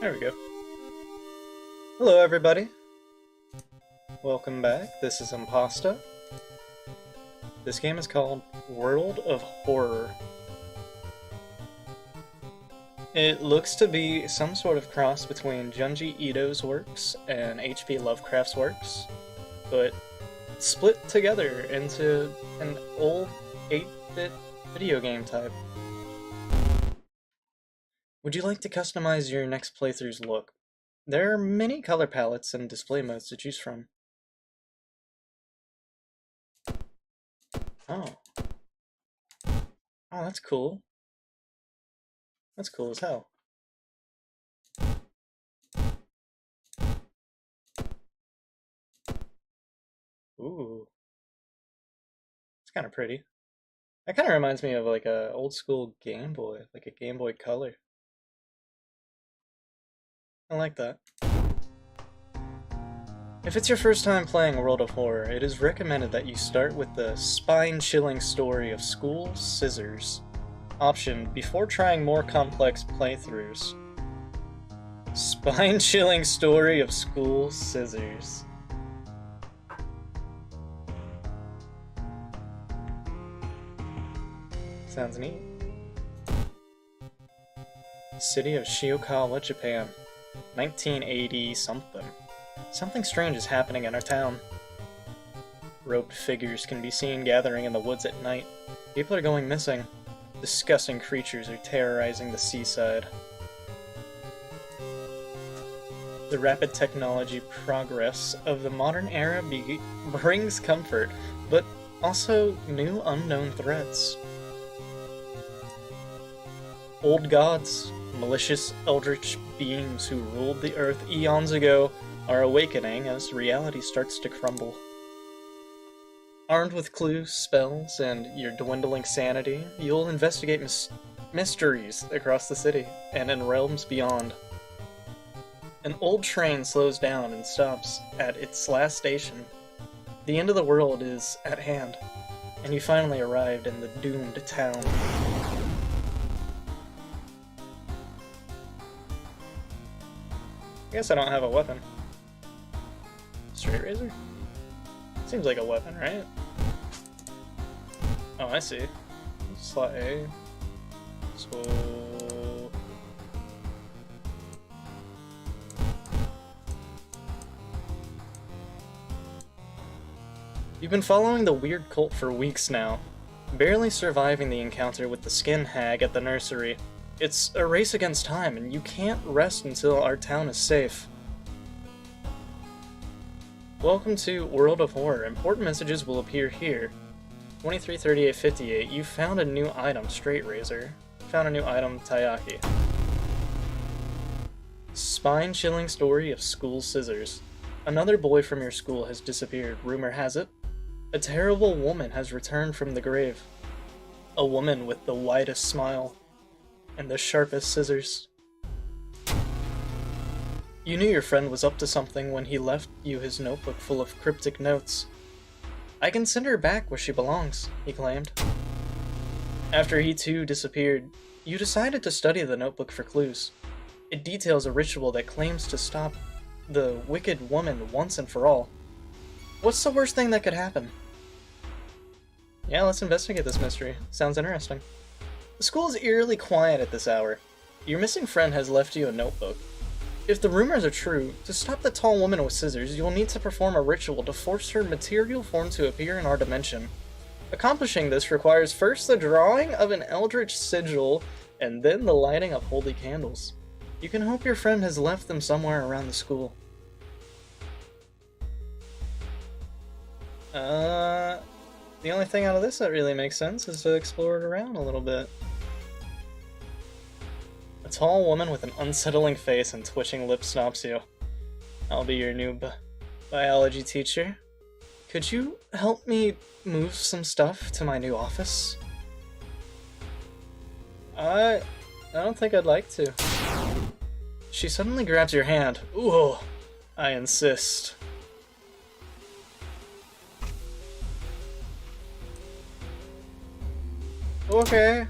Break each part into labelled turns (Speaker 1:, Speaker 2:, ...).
Speaker 1: There we go. Hello everybody. Welcome back. This is Impasta. This game is called World of Horror. It looks to be some sort of cross between Junji Ito's works and H.P. Lovecraft's works, but split together into an old 8-bit video game type. Would you like to customize your next playthrough's look? There are many color palettes and display modes to choose from. Oh. Oh, that's cool. That's cool as hell. Ooh. It's kind of pretty. That kind of reminds me of like a old school Game Boy, like a Game Boy Color. I like that. If it's your first time playing World of Horror, it is recommended that you start with the spine-chilling story of School Scissors option before trying more complex playthroughs. Spine-chilling story of School Scissors. Sounds neat. City of Shiokawa, Japan. 1980 something. Something strange is happening in our town. Robed figures can be seen gathering in the woods at night. People are going missing. Disgusting creatures are terrorizing the seaside. The rapid technology progress of the modern era brings comfort, but also new unknown threats. Old gods, malicious eldritch beings who ruled the earth eons ago, are awakening as reality starts to crumble. Armed with clues, spells, and your dwindling sanity, you'll investigate mysteries across the city and in realms beyond. An old train slows down and stops at its last station. The end of the world is at hand, and you finally arrived in the doomed town. I guess I don't have a weapon. Straight razor? Seems like a weapon, right? Oh, I see. Slot A. So... You've been following the weird cult for weeks now, barely surviving the encounter with the skin hag at the nursery. It's a race against time, and you can't rest until our town is safe. Welcome to World of Horror. Important messages will appear here. 233858. You found a new item, Straight Razor. Found a new item, Taiyaki. Spine-chilling story of School Scissors. Another boy from your school has disappeared. Rumor has it, a terrible woman has returned from the grave. A woman with the widest smile and the sharpest scissors. You knew your friend was up to something when he left you his notebook full of cryptic notes. I can send her back where she belongs, he claimed. After he too disappeared, you decided to study the notebook for clues. It details a ritual that claims to stop the wicked woman once and for all. What's the worst thing that could happen? Yeah, let's investigate this mystery. Sounds interesting. The school is eerily quiet at this hour. Your missing friend has left you a notebook. If the rumors are true, to stop the tall woman with scissors, you'll need to perform a ritual to force her material form to appear in our dimension. Accomplishing this requires first the drawing of an eldritch sigil, and then the lighting of holy candles. You can hope your friend has left them somewhere around the school. The only thing out of this that really makes sense is to explore it around a little bit. A tall woman with an unsettling face and twitching lips stops you. I'll be your new biology teacher. Could you help me move some stuff to my new office? I don't think I'd like to. She suddenly grabs your hand. Ooh, I insist. Okay.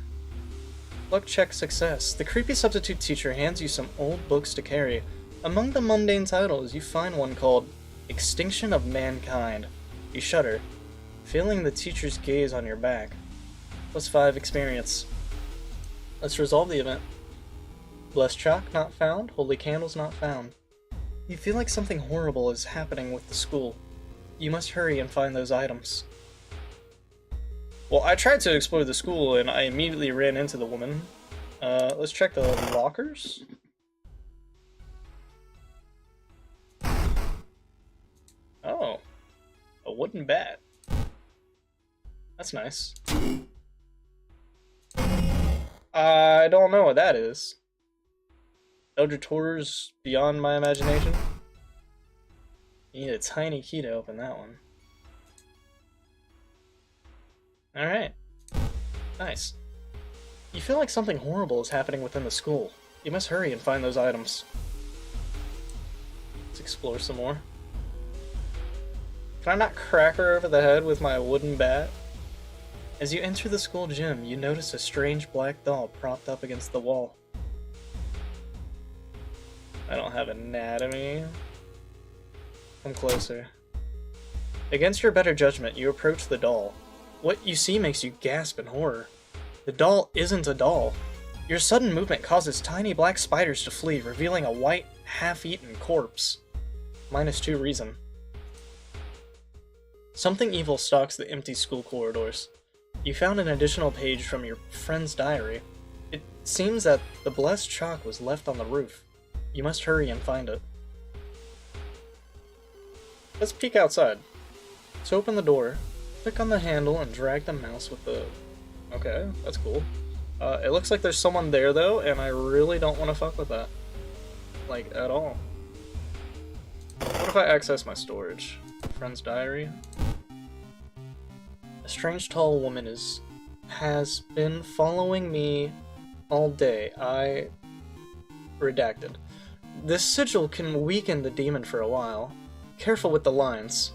Speaker 1: Luck check success. The creepy substitute teacher hands you some old books to carry. Among the mundane titles, you find one called Extinction of Mankind. You shudder, feeling the teacher's gaze on your back. +5 experience. Let's resolve the event. Blessed chalk not found. Holy candles not found. You feel like something horrible is happening with the school. You must hurry and find those items. Well, I tried to explore the school and I immediately ran into the woman. Let's check the lockers. Oh, a wooden bat. That's nice. I don't know what that is. Elder Tours beyond my imagination. You need a tiny key to open that one. Alright. Nice. You feel like something horrible is happening within the school. You must hurry and find those items. Let's explore some more. Can I not crack her over the head with my wooden bat? As you enter the school gym, you notice a strange black doll propped up against the wall. I don't have anatomy. Come closer. Against your better judgment, you approach the doll. What you see makes you gasp in horror. The doll isn't a doll. Your sudden movement causes tiny black spiders to flee, revealing a white, half-eaten corpse. -2 reason. Something evil stalks the empty school corridors. You found an additional page from your friend's diary. It seems that the blessed chalk was left on the roof. You must hurry and find it. Let's peek outside. To open the door, click on the handle and drag the mouse with the... Okay, that's cool. It looks like there's someone there though, and I really don't want to fuck with that. Like, at all. What if I access my storage? Friend's diary? A strange tall woman has been following me all day. Redacted. This sigil can weaken the demon for a while. Careful with the lines.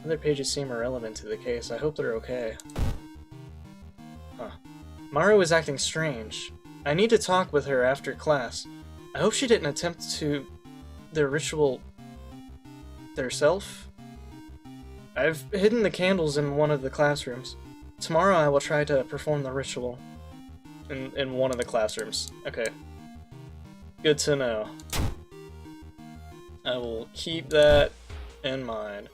Speaker 1: Other pages seem irrelevant to the case. I hope they're okay. Huh. Maru is acting strange. I need to talk with her after class. I hope she didn't attempt to... the ritual... theirself? I've hidden the candles in one of the classrooms. Tomorrow I will try to perform the ritual. In one of the classrooms. Okay. Good to know. I will keep that in mind.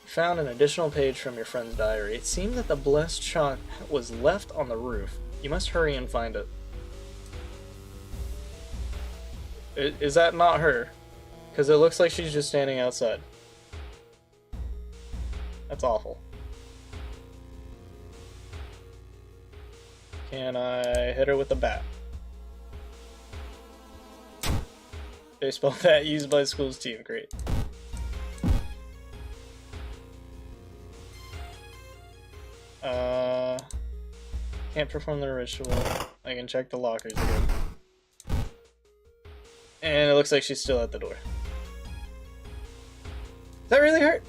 Speaker 1: Found an additional page from your friend's diary. It seemed that the blessed chalk was left on the roof. You must hurry and find it. Is that not her? Because it looks like she's just standing outside. That's awful. Can I hit her with the bat? Baseball bat used by the school's team. Great. Can't perform the ritual. I can check the lockers again. And it looks like she's still at the door. Does that really hurt?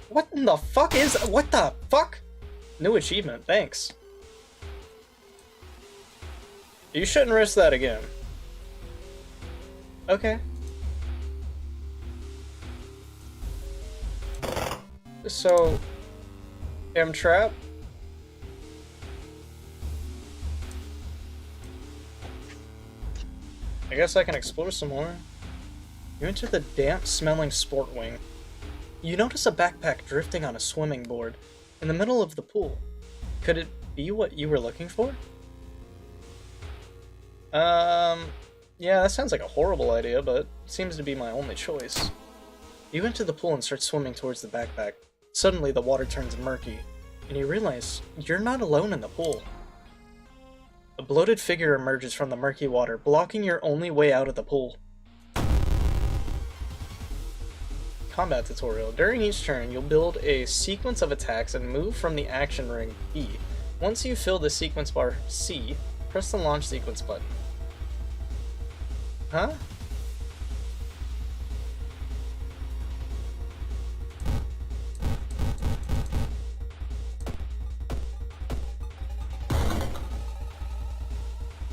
Speaker 1: What in the fuck is... What the fuck? New achievement, thanks. You shouldn't risk that again. Okay. So... am trapped? I guess I can explore some more. You enter the damp-smelling sport wing. You notice a backpack drifting on a swimming board in the middle of the pool. Could it be what you were looking for? Yeah, that sounds like a horrible idea, but seems to be my only choice. You enter the pool and start swimming towards the backpack. Suddenly, the water turns murky, and you realize you're not alone in the pool. A bloated figure emerges from the murky water, blocking your only way out of the pool. Combat tutorial. During each turn, you'll build a sequence of attacks and move from the action ring B. Once you fill the sequence bar C, press the launch sequence button. Huh?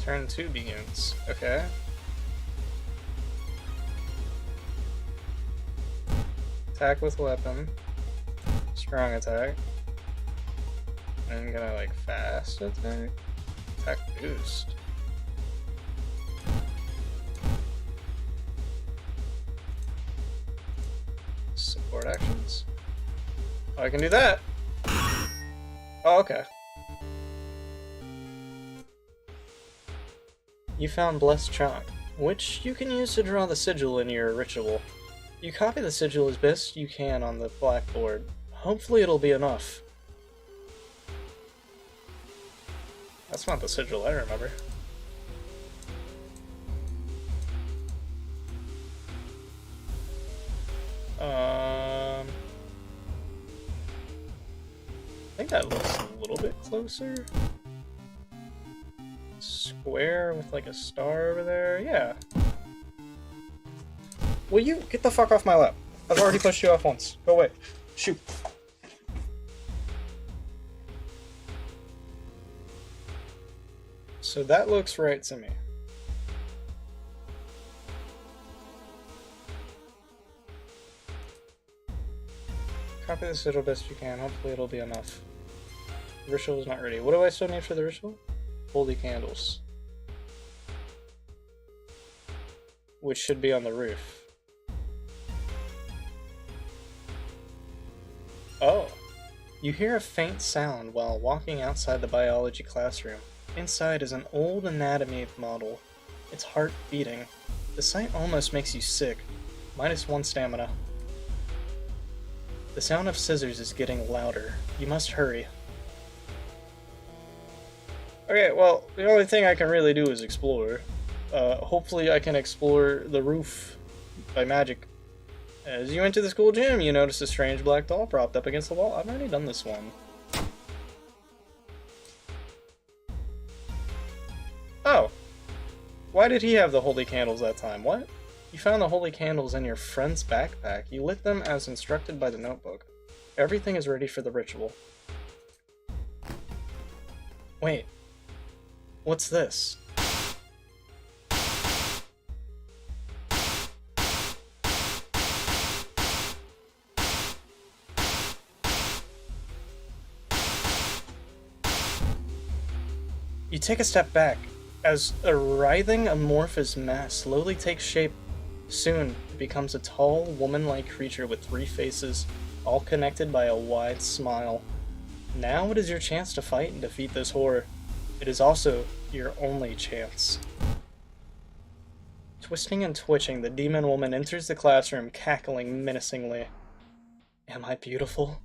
Speaker 1: Turn 2 begins. Okay. Attack with weapon. Strong attack. I'm gonna like fast attack. Attack boost. Support actions. Oh, I can do that. Oh, okay. You found Blessed Chalk, which you can use to draw the sigil in your ritual. You copy the sigil as best you can on the blackboard. Hopefully it'll be enough. That's not the sigil I remember. I think that looks a little bit closer. Square with like a star over there, yeah. Will you get the fuck off my lap? I've already pushed you off once. Go away. Shoot. So that looks right to me. Copy this little best you can. Hopefully it'll be enough. The ritual is not ready. What do I still need for the ritual? Holy candles. Which should be on the roof. Oh. You hear a faint sound while walking outside the biology classroom. Inside is an old anatomy model. Its heart beating. The sight almost makes you sick. -1 stamina. The sound of scissors is getting louder. You must hurry. Okay, well, the only thing I can really do is explore. Hopefully I can explore the roof by magic. As you enter the school gym, you notice a strange black doll propped up against the wall. I've already done this one. Oh. Why did he have the holy candles that time? What? You found the holy candles in your friend's backpack. You lit them as instructed by the notebook. Everything is ready for the ritual. Wait. What's this? You take a step back, as a writhing amorphous mass slowly takes shape. Soon, it becomes a tall, woman-like creature with 3 faces, all connected by a wide smile. Now it is your chance to fight and defeat this horror. It is also your only chance. Twisting and twitching, the demon woman enters the classroom, cackling menacingly. Am I beautiful?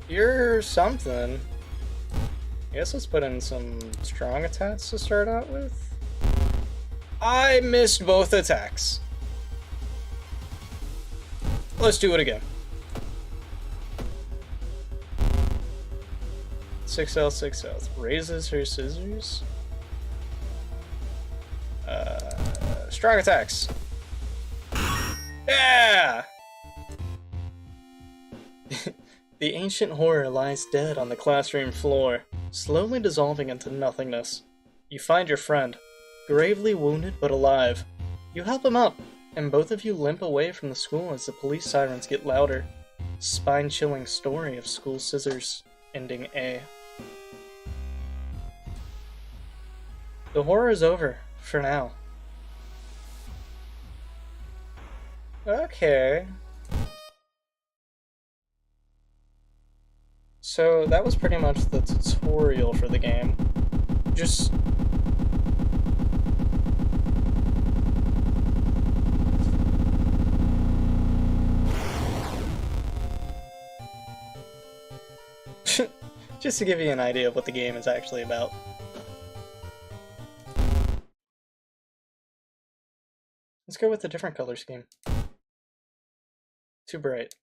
Speaker 1: You're something. I guess let's put in some strong attacks to start out with. I missed both attacks. Let's do it again. 6 health, 6 health. Raises her scissors. Strong attacks. Yeah! The ancient horror lies dead on the classroom floor, slowly dissolving into nothingness. You find your friend, gravely wounded but alive. You help him up, and both of you limp away from the school as the police sirens get louder. Spine-chilling story of school scissors, ending A. The horror is over, for now. Okay. So that was pretty much the tutorial for the game. Just... just to give you an idea of what the game is actually about. Let's go with a different color scheme. Too bright.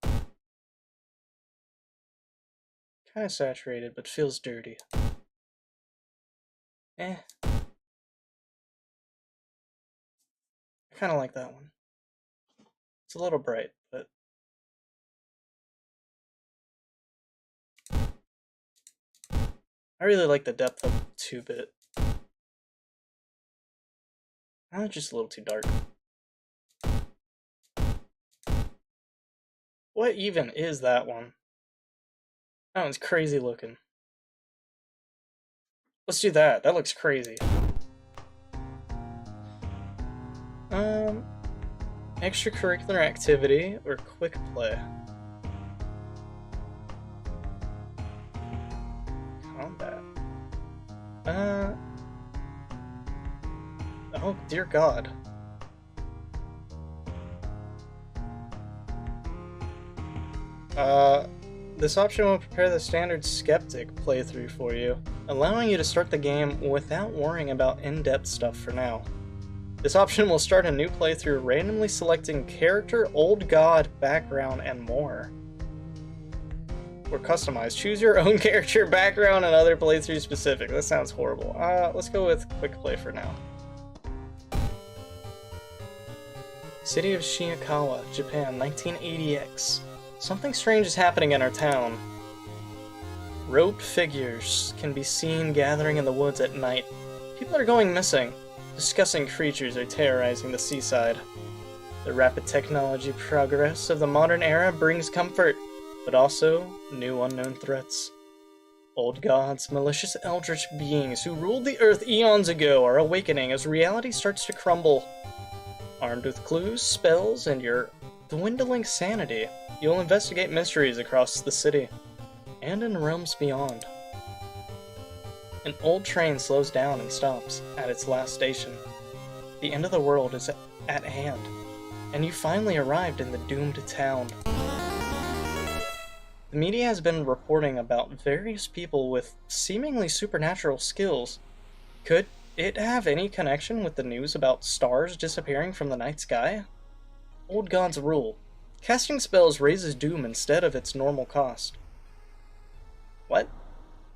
Speaker 1: Kinda saturated, but feels dirty. Eh. I kinda like that one. It's a little bright, but I really like the depth of 2-bit. It's just a little too dark. What even is that one? That one's crazy looking. Let's do that. That looks crazy. Extracurricular activity or quick play? Combat. Oh, dear God. This option will prepare the standard skeptic playthrough for you, allowing you to start the game without worrying about in-depth stuff for now. This option will start a new playthrough randomly selecting character, old god, background, and more. Or customize. Choose your own character, background, and other playthrough specific. That sounds horrible. Let's go with quick play for now. City of Shiikawa, Japan, 1980X. Something strange is happening in our town. Robed figures can be seen gathering in the woods at night. People are going missing. Disgusting creatures are terrorizing the seaside. The rapid technology progress of the modern era brings comfort, but also new unknown threats. Old gods, malicious eldritch beings who ruled the earth eons ago are awakening as reality starts to crumble. Armed with clues, spells, and your dwindling sanity, you'll investigate mysteries across the city, and in realms beyond. An old train slows down and stops at its last station. The end of the world is at hand, and you finally arrived in the doomed town. The media has been reporting about various people with seemingly supernatural skills. Could it have any connection with the news about stars disappearing from the night sky? Old gods rule. Casting spells raises doom instead of its normal cost. What?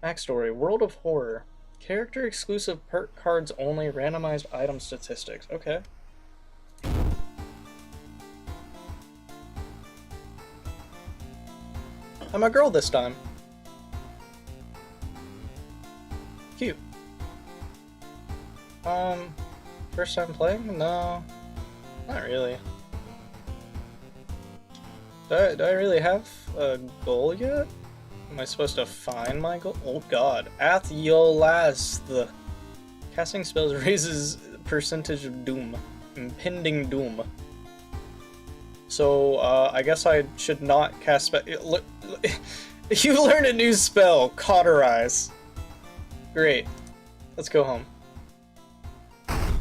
Speaker 1: Backstory, World of Horror. Character exclusive perk cards only, randomized item statistics. Okay. I'm a girl this time. Cute. First time playing? No. Not really. Do I really have a goal yet? Am I supposed to find my goal? Oh god. Athiolasth. Casting spells raises percentage of doom. Impending doom. So, I guess I should not cast spell. You learned a new spell. Cauterize. Great. Let's go home.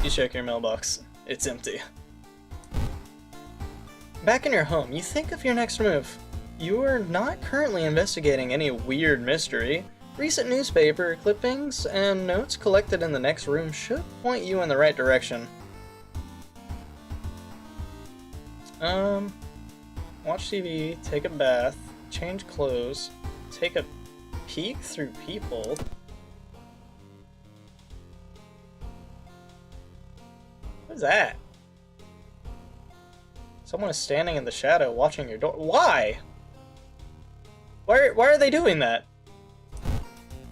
Speaker 1: You check your mailbox. It's empty. Back in your home, you think of your next move. You are not currently investigating any weird mystery. Recent newspaper clippings and notes collected in the next room should point you in the right direction. Watch TV, take a bath, change clothes, take a peek through people. What is that? Someone is standing in the shadow watching your door. Why? Why are they doing that?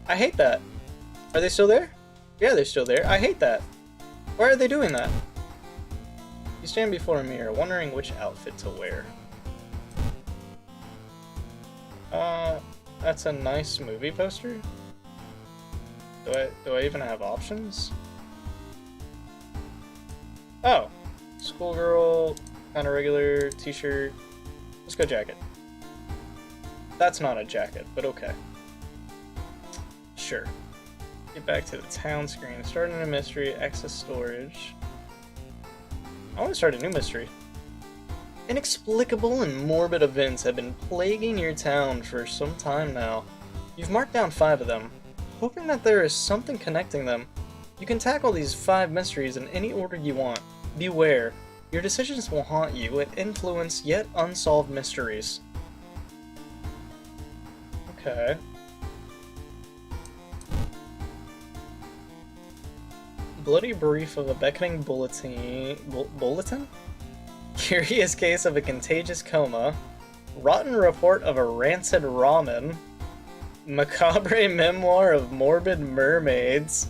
Speaker 1: I hate that. Are they still there? Yeah, they're still there. I hate that. Why are they doing that? You stand before a mirror, wondering which outfit to wear. That's a nice movie poster? Do I even have options? Oh. Schoolgirl, kinda regular, t-shirt. Let's go jacket. That's not a jacket, but okay. Sure. Get back to the town screen. Start a new mystery, access storage. I want to start a new mystery. Inexplicable and morbid events have been plaguing your town for some time now. You've marked down 5 of them, hoping that there is something connecting them. You can tackle these 5 mysteries in any order you want. Beware, your decisions will haunt you and influence yet unsolved mysteries. Okay. Bloody brief of a beckoning bulletin? Curious case of a contagious coma. Rotten report of a rancid ramen. Macabre Memoir of Morbid Mermaids,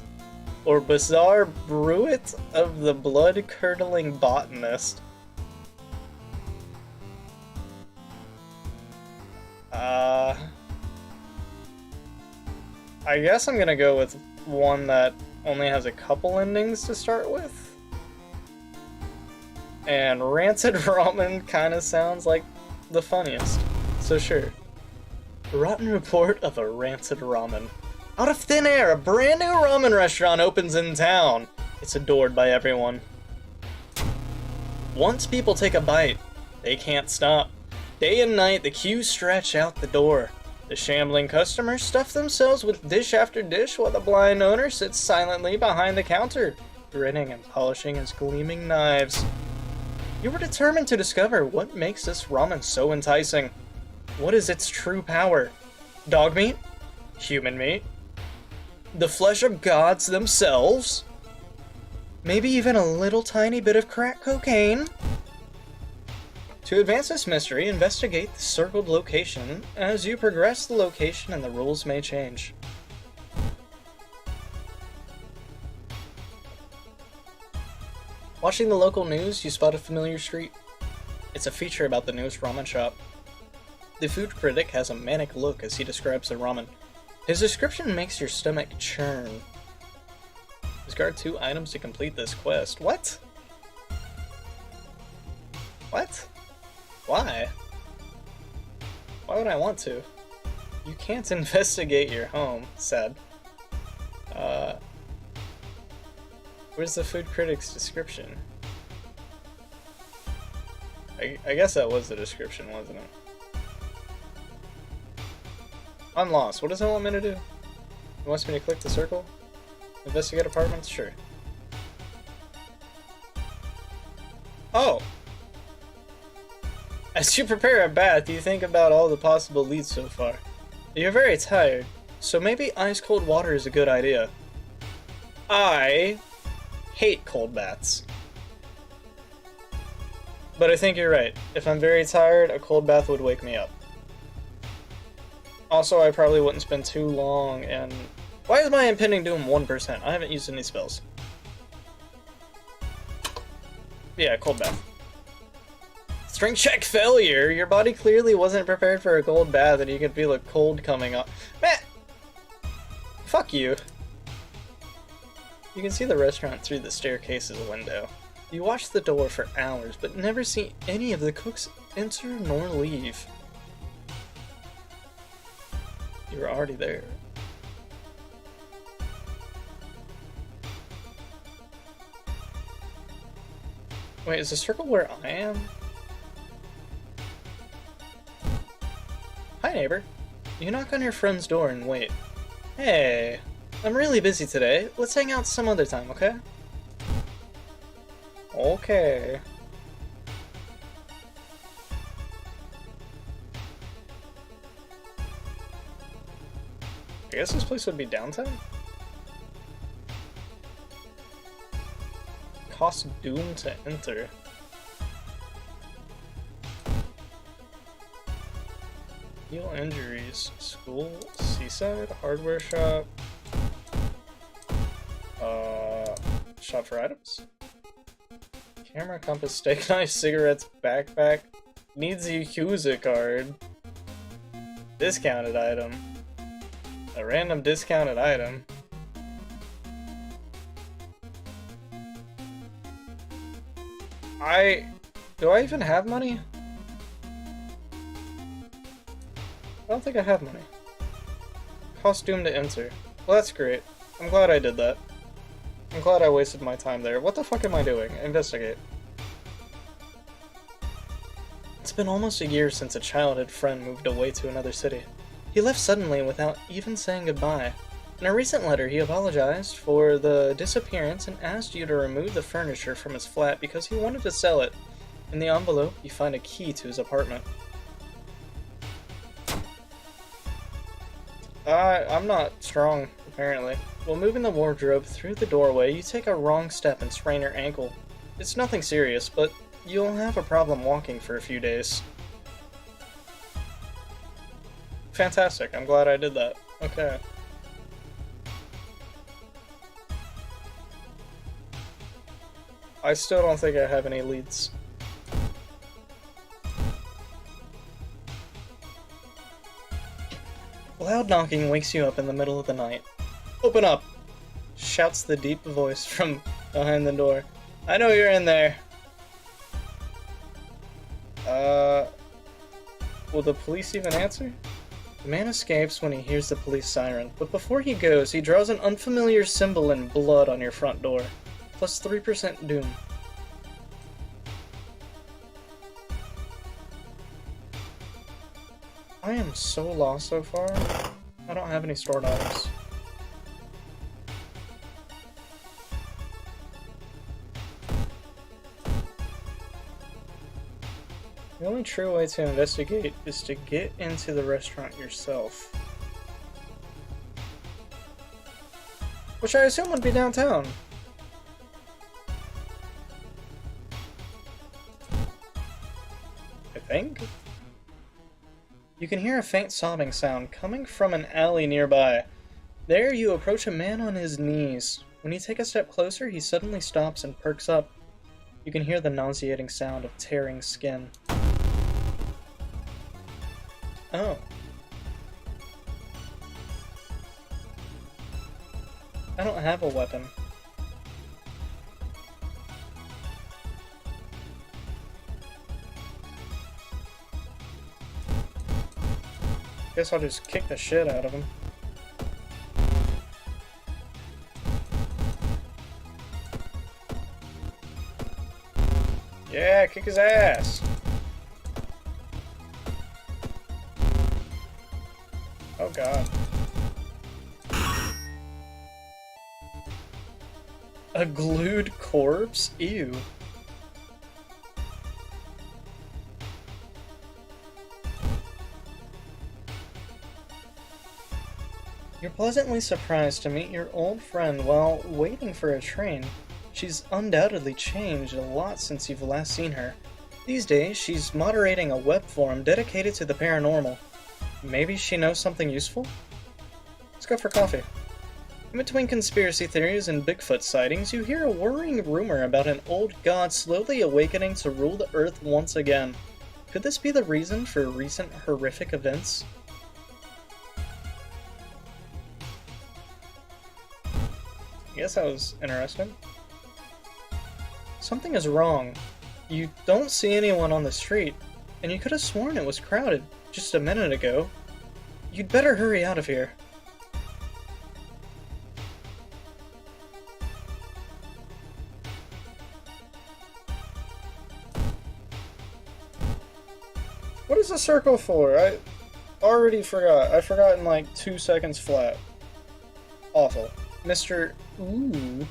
Speaker 1: or Bizarre Bruit of the Blood-Curdling Botanist. I guess I'm gonna go with one that only has a couple endings to start with. And Rancid Ramen kinda sounds like the funniest, so sure. Rotten Report of a Rancid Ramen. Out of thin air, a brand new ramen restaurant opens in town. It's adored by everyone. Once people take a bite, they can't stop. Day and night, the queues stretch out the door. The shambling customers stuff themselves with dish after dish while the blind owner sits silently behind the counter, grinning and polishing his gleaming knives. You were determined to discover what makes this ramen so enticing. What is its true power? Dog meat? Human meat? The flesh of gods themselves? Maybe even a little tiny bit of crack cocaine? To advance this mystery, investigate the circled location. As you progress, the location and the rules may change. Watching the local news, you spot a familiar street. It's a feature about the newest ramen shop. The food critic has a manic look as he describes the ramen. His description makes your stomach churn. Discard 2 items to complete this quest. What? What? Why? Why would I want to? You can't investigate your home, sad. Where's the food critic's description? I guess that was the description, wasn't it? I'm lost. What does it want me to do? It wants me to click the circle? Investigate apartments? Sure. Oh! As you prepare a bath, you think about all the possible leads so far. You're very tired, so maybe ice-cold water is a good idea. I hate cold baths. But I think you're right. If I'm very tired, a cold bath would wake me up. Also, I probably wouldn't spend too long and... Why is my impending doom 1%? I haven't used any spells. Yeah, cold bath. Strength check failure! Your body clearly wasn't prepared for a cold bath and you can feel a cold coming up. Man! Fuck you. You can see the restaurant through the staircase's window. You watch the door for hours, but never see any of the cooks enter nor leave. You were already there. Wait, is the circle where I am? Hi, neighbor. You knock on your friend's door and wait. Hey, I'm really busy today. Let's hang out some other time, okay? Okay. I guess this place would be downtown? Cost doom to enter. Heal injuries. School, seaside, hardware shop. Shop for items. Camera, compass, steak knife, cigarettes, backpack. Needs a Yakuza card. Discounted item. A random discounted item. Do I even have money? I don't think I have money. Costume to enter. Well, that's great. I'm glad I did that. I'm glad I wasted my time there. What the fuck am I doing? Investigate. It's been almost a year since a childhood friend moved away to another city. He left suddenly without even saying goodbye. In a recent letter, he apologized for the disappearance and asked you to remove the furniture from his flat because he wanted to sell it. In the envelope, you find a key to his apartment. I'm not strong, apparently. While moving the wardrobe through the doorway, you take a wrong step and sprain your ankle. It's nothing serious, but you'll have a problem walking for a few days. Fantastic, I'm glad I did that. Okay. I still don't think I have any leads. Loud knocking wakes you up in the middle of the night. Open up! Shouts the deep voice from behind the door. I know you're in there. Will the police even answer? The man escapes when he hears the police siren, but before he goes, he draws an unfamiliar symbol in blood on your front door. Plus 3% doom. I am so lost so far. I don't have any stored items. The only true way to investigate is to get into the restaurant yourself. Which I assume would be downtown. I think? You can hear a faint sobbing sound coming from an alley nearby. There you approach a man on his knees. When you take a step closer, he suddenly stops and perks up. You can hear the nauseating sound of tearing skin. Oh. I don't have a weapon. Guess I'll just kick the shit out of him. Yeah, kick his ass! Oh god. A glued corpse? Ew. You're pleasantly surprised to meet your old friend while waiting for a train. She's undoubtedly changed a lot since you've last seen her. These days, she's moderating a web forum dedicated to the paranormal. Maybe she knows something useful? Let's go for coffee. In between conspiracy theories and Bigfoot sightings, you hear a worrying rumor about an old god slowly awakening to rule the Earth once again. Could this be the reason for recent horrific events? I guess that was interesting. Something is wrong. You don't see anyone on the street, and you could have sworn it was crowded just a minute ago. You'd better hurry out of here. What is the circle for? I already forgot. I forgot in like 2 seconds flat. Awful. Mr. Ooh.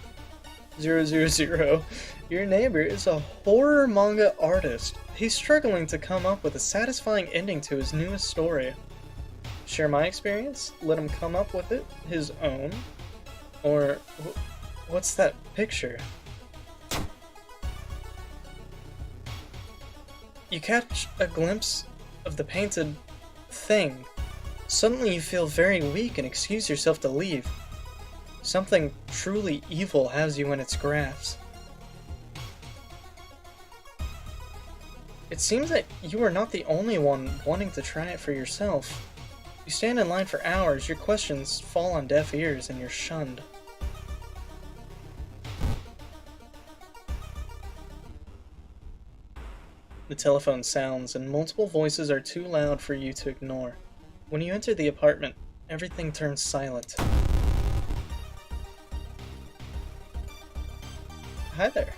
Speaker 1: 000. Your neighbor is a horror manga artist. He's struggling to come up with a satisfying ending to his newest story. Share my experience? Let him come up with it his own? Or what's that picture? You catch a glimpse of the painted thing. Suddenly you feel very weak and excuse yourself to leave. Something truly evil has you in its grasp. It seems that you are not the only one wanting to try it for yourself. You stand in line for hours, your questions fall on deaf ears, and you're shunned. The telephone sounds, and multiple voices are too loud for you to ignore. When you enter the apartment, everything turns silent. Hi there.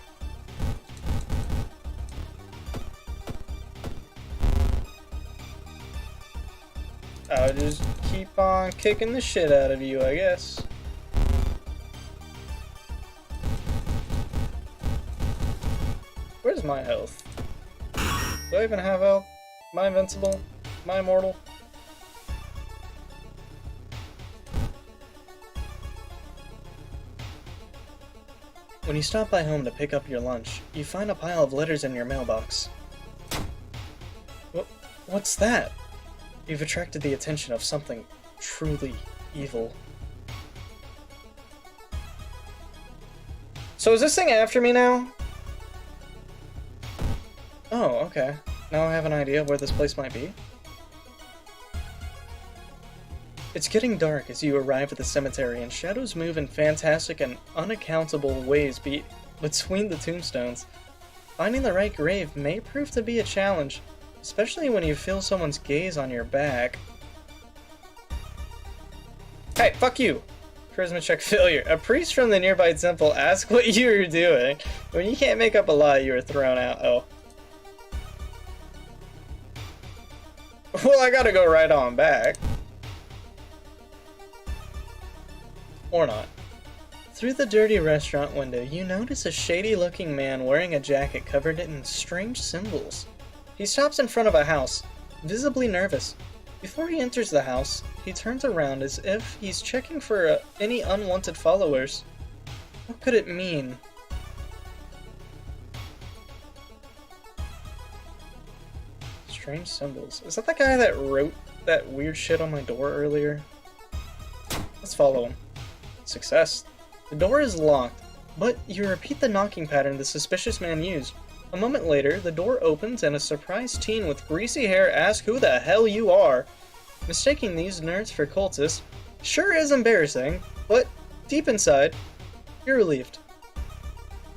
Speaker 1: I'll just keep on kicking the shit out of you, I guess. Where's my health? Do I even have health? Am I invincible? Am I immortal? When you stop by home to pick up your lunch, you find a pile of letters in your mailbox. What's that? You've attracted the attention of something truly evil. So is this thing after me now? Oh, okay. Now I have an idea of where this place might be. It's getting dark as you arrive at the cemetery, and shadows move in fantastic and unaccountable ways between the tombstones. Finding the right grave may prove to be a challenge, especially when you feel someone's gaze on your back. Hey, fuck you! Charisma check failure. A priest from the nearby temple asked what you were doing. When you can't make up a lie, you were thrown out. Oh. Well, I gotta go right on back. Or not. Through the dirty restaurant window, you notice a shady-looking man wearing a jacket covered in strange symbols. He stops in front of a house, visibly nervous. Before he enters the house, he turns around as if he's checking for any unwanted followers. What could it mean? Strange symbols. Is that the guy that wrote that weird shit on my door earlier? Let's follow him. Success. The door is locked, but you repeat the knocking pattern the suspicious man used. A moment later, the door opens and a surprised teen with greasy hair asks who the hell you are. Mistaking these nerds for cultists sure is embarrassing, but deep inside, you're relieved.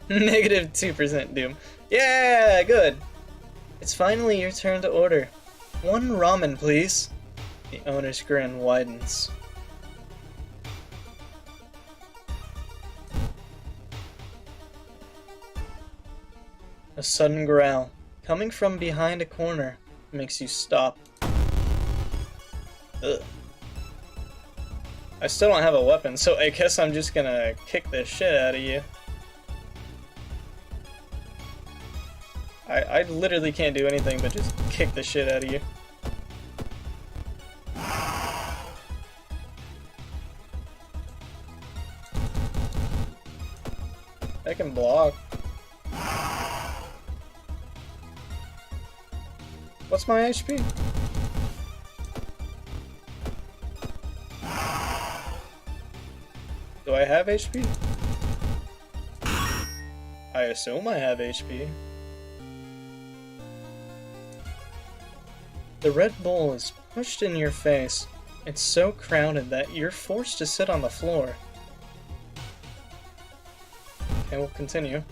Speaker 1: Negative 2% doom. Yeah, good. It's finally your turn to order. One ramen, please. The owner's grin widens. A sudden growl, coming from behind a corner, makes you stop. Ugh. I still don't have a weapon, so I guess I'm just gonna kick the shit out of you. I literally can't do anything but just kick the shit out of you. I can block. What's my HP? Do I have HP? I assume I have HP. The Red Bull is pushed in your face. It's so crowded that you're forced to sit on the floor. Okay, we'll continue.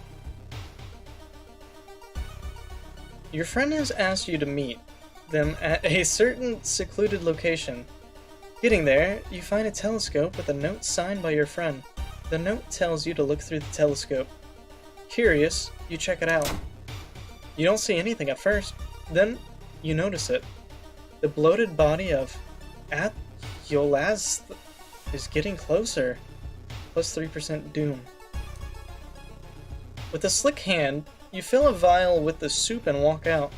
Speaker 1: Your friend has asked you to meet them at a certain secluded location. Getting there, you find a telescope with a note signed by your friend. The note tells you to look through the telescope. Curious, you check it out. You don't see anything at first, then you notice it. The bloated body of Yolaz is getting closer. Plus 3% doom. With a slick hand, you fill a vial with the soup and walk out.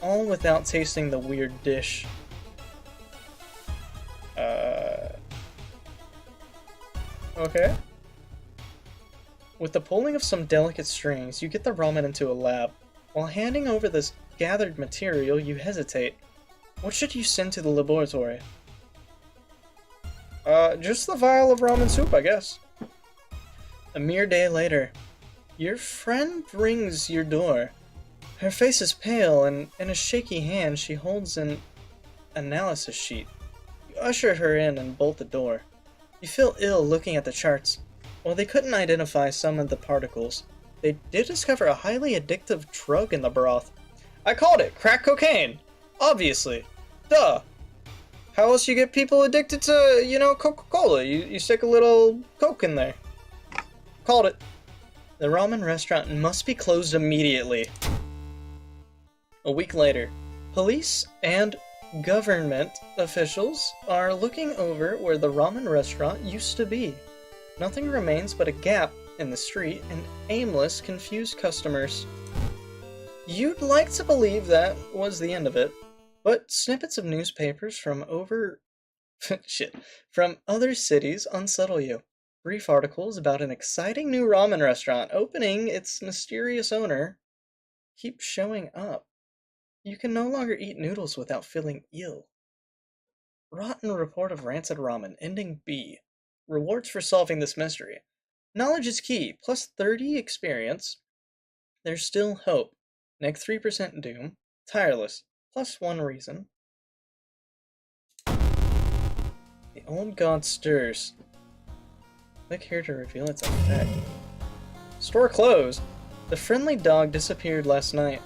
Speaker 1: All without tasting the weird dish. Okay. With the pulling of some delicate strings, you get the ramen into a lab. While handing over this gathered material, you hesitate. What should you send to the laboratory? Just the vial of ramen soup, I guess. A mere day later, your friend rings your door. Her face is pale, and in a shaky hand, she holds an analysis sheet. You usher her in and bolt the door. You feel ill looking at the charts. While they couldn't identify some of the particles, they did discover a highly addictive drug in the broth. I called it crack cocaine! Obviously. Duh! How else you get people addicted to, Coca-Cola? You stick a little Coke in there. Called it. The ramen restaurant must be closed immediately. A week later, police and government officials are looking over where the ramen restaurant used to be. Nothing remains but a gap in the street and aimless, confused customers. You'd like to believe that was the end of it, but snippets of newspapers from from other cities unsettle you. Brief articles about an exciting new ramen restaurant opening its mysterious owner keep showing up. You can no longer eat noodles without feeling ill. Rotten report of rancid ramen, ending B. Rewards for solving this mystery. Knowledge is key, plus 30 experience. There's still hope. Neg 3% doom. Tireless, plus 1 reason. The old god stirs. Click here to reveal its effect. Store closed. The friendly dog disappeared last night.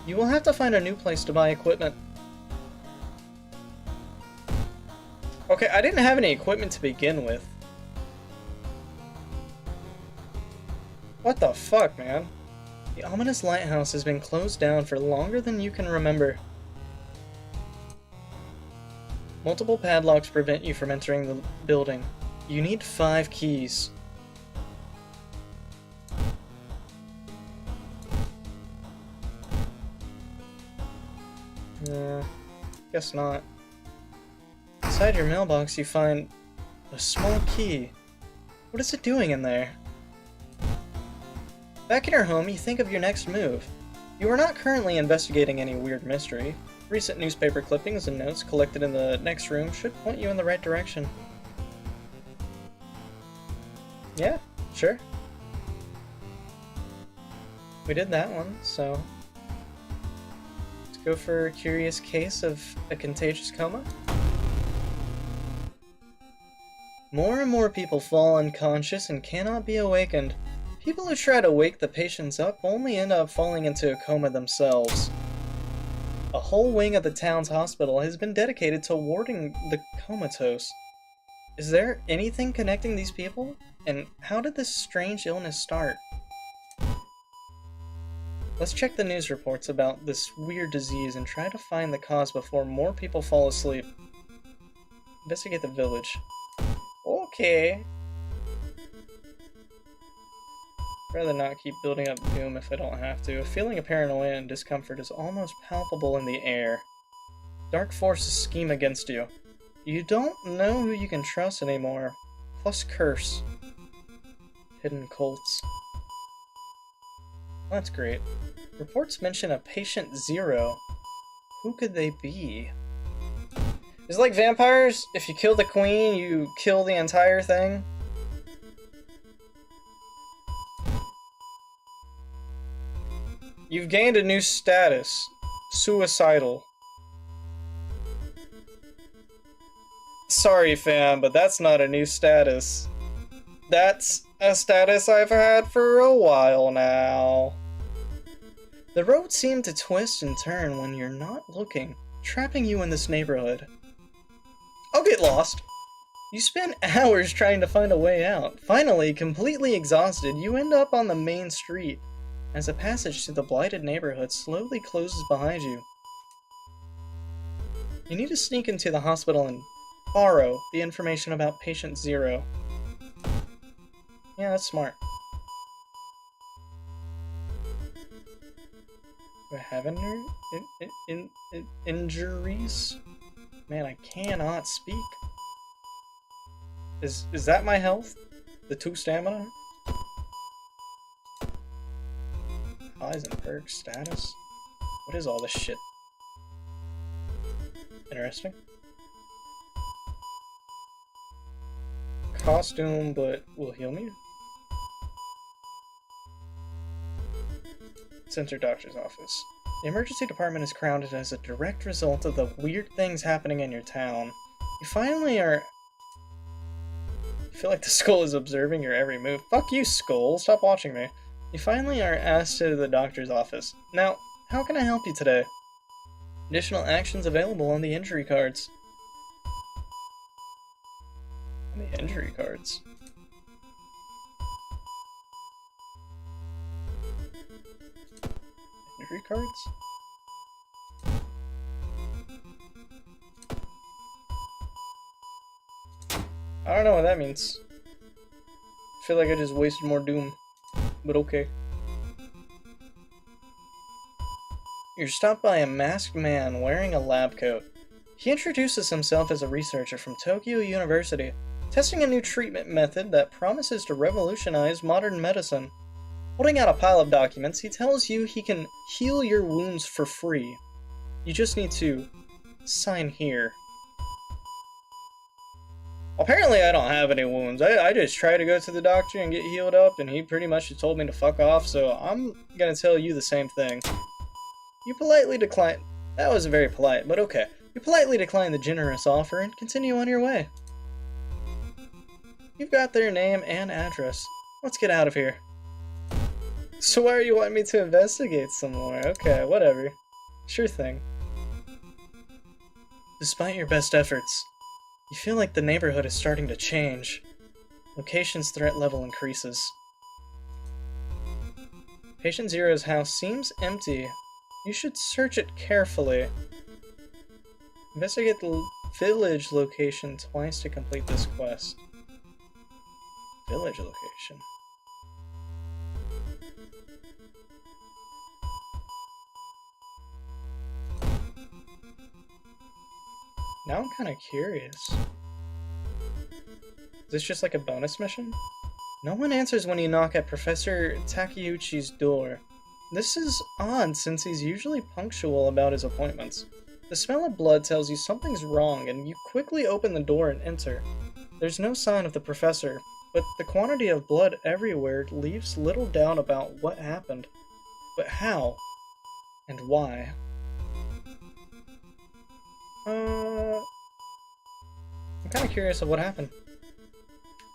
Speaker 1: You will have to find a new place to buy equipment. Okay, I didn't have any equipment to begin with. What the fuck, man? The ominous lighthouse has been closed down for longer than you can remember. Multiple padlocks prevent you from entering the building. You need 5 keys. Guess not. Inside your mailbox you find a small key. What is it doing in there? Back in your home, you think of your next move. You are not currently investigating any weird mystery. Recent newspaper clippings and notes collected in the next room should point you in the right direction. Yeah, sure. We did that one, so... let's go for a curious case of a contagious coma. More and more people fall unconscious and cannot be awakened. People who try to wake the patients up only end up falling into a coma themselves. A whole wing of the town's hospital has been dedicated to warding the comatose. Is there anything connecting these people? And how did this strange illness start? Let's check the news reports about this weird disease and try to find the cause before more people fall asleep. Investigate the village. Okay. Rather not keep building up doom if I don't have to. A feeling of paranoia and discomfort is almost palpable in the air. Dark forces scheme against you. You don't know who you can trust anymore. Plus curse. Hidden cults. That's great. Reports mention a patient 0. Who could they be? Is it like vampires? If you kill the queen, you kill the entire thing? You've gained a new status. Suicidal. Sorry, fam, but that's not a new status. That's a status I've had for a while now. The road seemed to twist and turn when you're not looking, trapping you in this neighborhood. I'll get lost. You spend hours trying to find a way out. Finally, completely exhausted, you end up on the main street, as a passage to the blighted neighborhood slowly closes behind you. You need to sneak into the hospital and borrow the information about patient 0. Yeah, that's smart. Do I have injuries? Man, I cannot speak. Is that my health? The 2 stamina? Highs and perks, status? What is all this shit? Interesting. Costume, but will heal me? Center doctor's office. The emergency department is crowded as a direct result of the weird things happening in your town. You finally are... I feel like the skull is observing your every move. Fuck you, skull! Stop watching me. You finally are asked to the doctor's office. Now, how can I help you today? Additional actions available on the injury cards. On the injury cards? Injury cards? I don't know what that means. I feel like I just wasted more doom. But okay. You're stopped by a masked man wearing a lab coat. He introduces himself as a researcher from Tokyo University, testing a new treatment method that promises to revolutionize modern medicine. Holding out a pile of documents, he tells you he can heal your wounds for free. You just need to sign here. Apparently I don't have any wounds. I just tried to go to the doctor and get healed up, and he pretty much just told me to fuck off, so I'm gonna tell you the same thing. You politely declined. That wasn't very polite, but okay. You politely declined the generous offer and continue on your way. You've got their name and address. Let's get out of here. So why are you wanting me to investigate some more? Okay, whatever. Sure thing. Despite your best efforts, you feel like the neighborhood is starting to change. Location's threat level increases. Patient Zero's house seems empty. You should search it carefully. Investigate the village location twice to complete this quest. Village location. Now I'm kind of curious. Is this just like a bonus mission? No one answers when you knock at Professor Takeuchi's door. This is odd since he's usually punctual about his appointments. The smell of blood tells you something's wrong and you quickly open the door and enter. There's no sign of the professor, but the quantity of blood everywhere leaves little doubt about what happened. But how? And why? I'm kind of curious of what happened.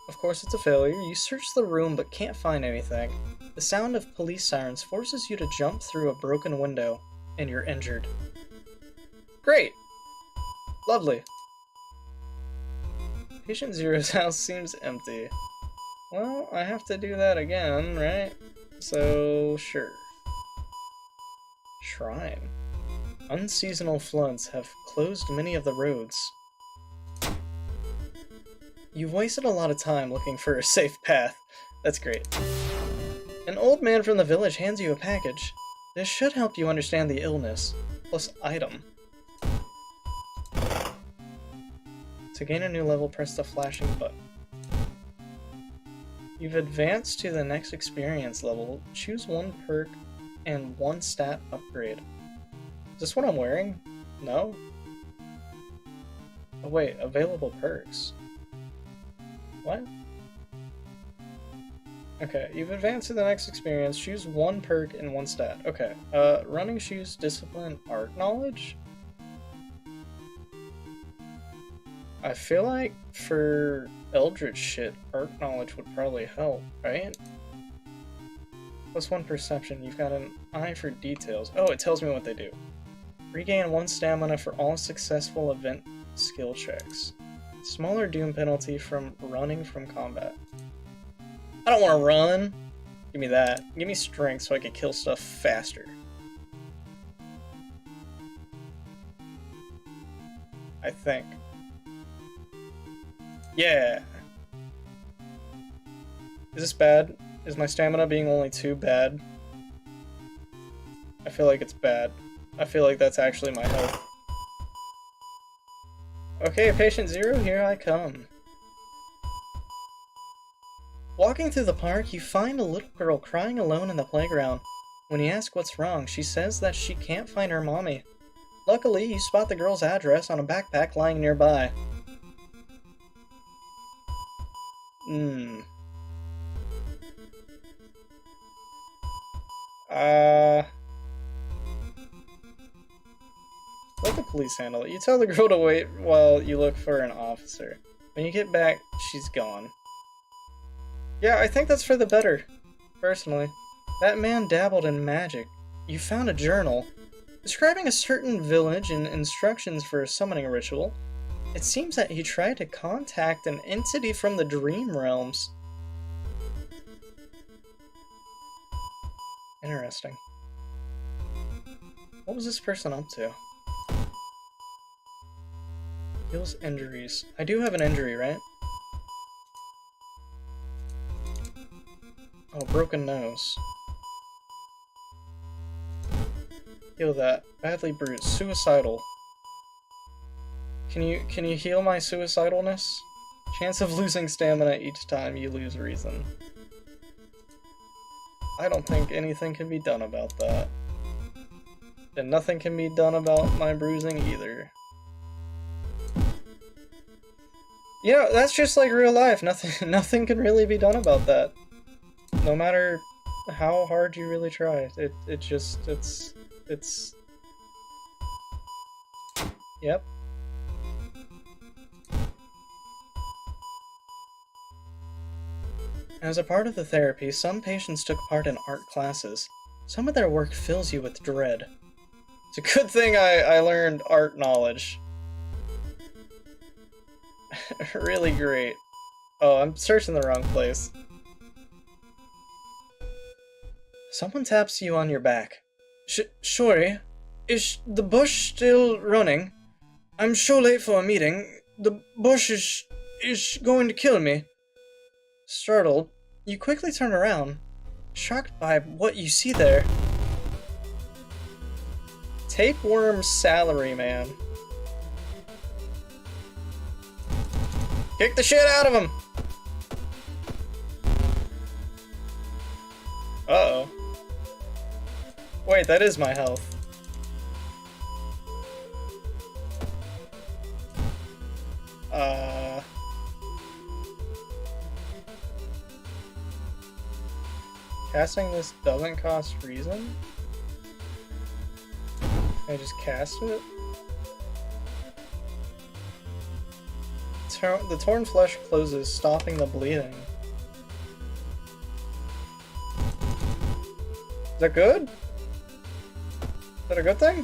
Speaker 1: Of course it's a failure. You search the room but can't find anything. The sound of police sirens forces you to jump through a broken window, and you're injured. Great! Lovely. Patient Zero's house seems empty. Well, I have to do that again, right? So, sure. Shrine. Unseasonal floods have closed many of the roads. You've wasted a lot of time looking for a safe path. That's great. An old man from the village hands you a package. This should help you understand the illness. Plus item. To gain a new level, press the flashing button. You've advanced to the next experience level. Choose one perk and one stat upgrade. Is this what I'm wearing? No? Oh wait, available perks. What? Okay, you've advanced to the next experience. Choose one perk and one stat. Okay, running shoes, discipline, art knowledge? I feel like for Eldritch shit, art knowledge would probably help, right? Plus one perception. You've got an eye for details. Oh, it tells me what they do. Regain one stamina for all successful event skill checks. Smaller doom penalty from running from combat. I don't want to run. Give me that. Give me strength so I can kill stuff faster. I think. Yeah. Is this bad? Is my stamina being only 2 bad? I feel like it's bad. I feel like that's actually my health. Okay, Patient Zero, here I come. Walking through the park, you find a little girl crying alone in the playground. When you ask what's wrong, she says that she can't find her mommy. Luckily, you spot the girl's address on a backpack lying nearby. Let the police handle it. You tell the girl to wait while you look for an officer. When you get back, she's gone. Yeah, I think that's for the better, personally. That man dabbled in magic. You found a journal describing a certain village and instructions for a summoning ritual. It seems that he tried to contact an entity from the dream realms. Interesting. What was this person up to? Heals injuries. I do have an injury, right? Oh, broken nose. Heal that. Badly bruised. Suicidal. Can you heal my suicidalness? Chance of losing stamina each time you lose reason. I don't think anything can be done about that. And nothing can be done about my bruising either. You know, that's just like real life. Nothing can really be done about that. No matter how hard you really try. It's... Yep. As a part of the therapy, some patients took part in art classes. Some of their work fills you with dread. It's a good thing I learned art knowledge. Really great. Oh, I'm searching the wrong place. Someone taps you on your back. Sorry, is the bus still running? I'm so late for a meeting. The bus is going to kill me. Startled, you quickly turn around, shocked by what you see there. Tapeworm Salaryman. Kick the shit out of him! Uh-oh. Wait, that is my health. Casting this doesn't cost reason? Can I just cast it? The torn flesh closes, stopping the bleeding. Is that good? Is that a good thing?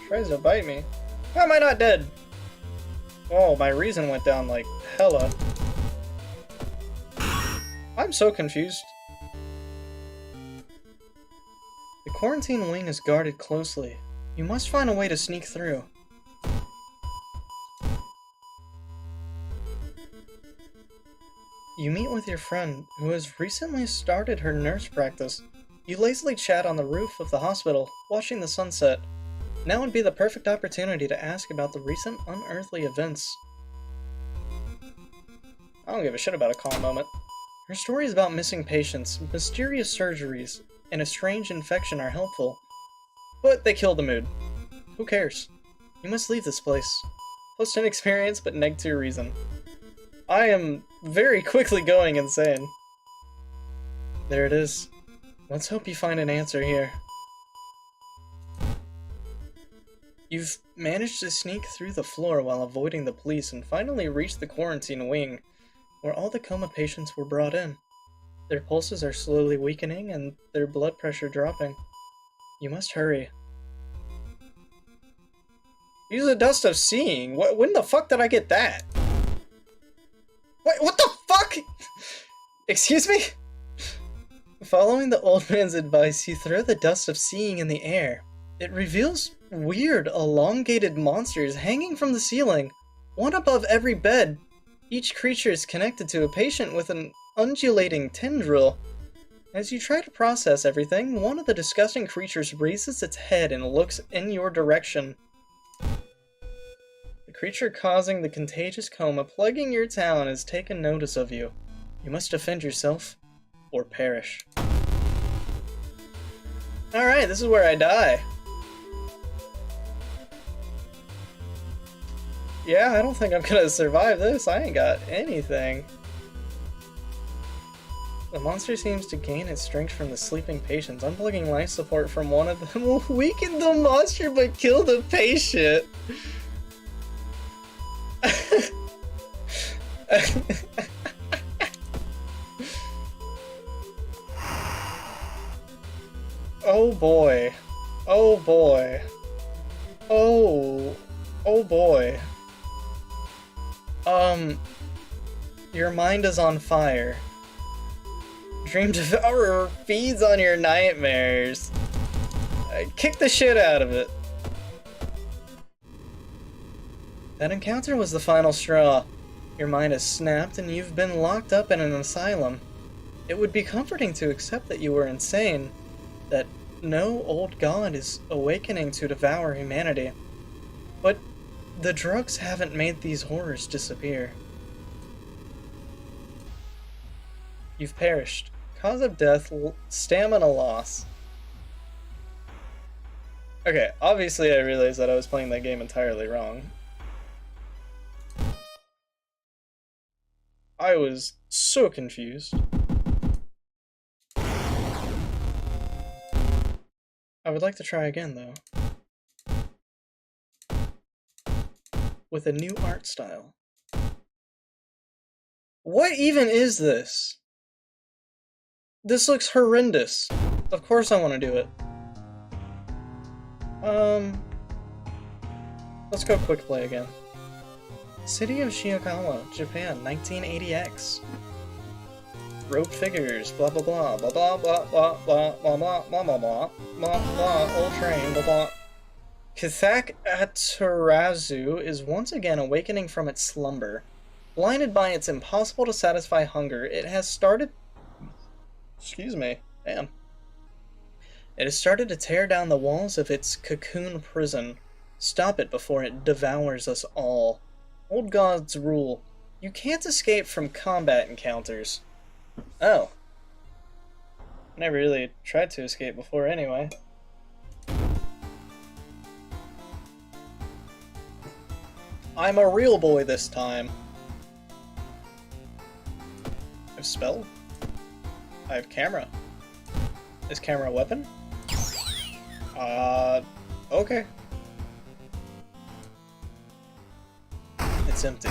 Speaker 1: Tries to bite me. How am I not dead? Oh, my reason went down like hella. I'm so confused. The quarantine wing is guarded closely. You must find a way to sneak through. You meet with your friend, who has recently started her nurse practice. You lazily chat on the roof of the hospital, watching the sunset. Now would be the perfect opportunity to ask about the recent unearthly events. I don't give a shit about a calm moment. Her stories about missing patients, mysterious surgeries, and a strange infection are helpful. But they kill the mood. Who cares? You must leave this place. Post an experience, but neg to reason. I am very quickly going insane. There it is. Let's hope you find an answer here. You've managed to sneak through the floor while avoiding the police and finally reached the quarantine wing, where all the coma patients were brought in. Their pulses are slowly weakening and their blood pressure dropping. You must hurry. Use the dust of seeing? When the fuck did I get that? What the fuck? Excuse me? Following the old man's advice, you throw the dust of seeing in the air. It reveals weird, elongated monsters hanging from the ceiling, one above every bed. Each creature is connected to a patient with an undulating tendril. As you try to process everything, one of the disgusting creatures raises its head and looks in your direction. The creature causing the contagious coma plaguing your town has taken notice of you. You must defend yourself, or perish. Alright, this is where I die. Yeah, I don't think I'm gonna survive this. I ain't got anything. The monster seems to gain its strength from the sleeping patients. Unplugging life support from one of them will weaken the monster but kill the patient. Oh boy. Oh boy. Oh boy. Your mind is on fire. Dream Devourer feeds on your nightmares. Kick the shit out of it. That encounter was the final straw. Your mind has snapped and you've been locked up in an asylum. It would be comforting to accept that you were insane, that no old god is awakening to devour humanity. But the drugs haven't made these horrors disappear. You've perished. Cause of death, stamina loss. Okay, obviously I realized that I was playing that game entirely wrong. I was so confused. I would like to try again, though. With a new art style. What even is this? This looks horrendous. Of course I want to do it. Let's go quick play again. City of Shiokawa, Japan, 1980X. Rope figures, blah blah blah, blah blah blah blah blah blah blah blah blah blah blah blah, old train, blah blah. Kithak Atarazu is once again awakening from its slumber. Blinded by its impossible to satisfy hunger, it has started... Excuse me, damn. It has started to tear down the walls of its cocoon prison. Stop it before it devours us all. Old gods rule. You can't escape from combat encounters. Oh. Never really tried to escape before anyway. I'm a real boy this time. I have spell. I have camera. Is camera a weapon? Okay. It's empty.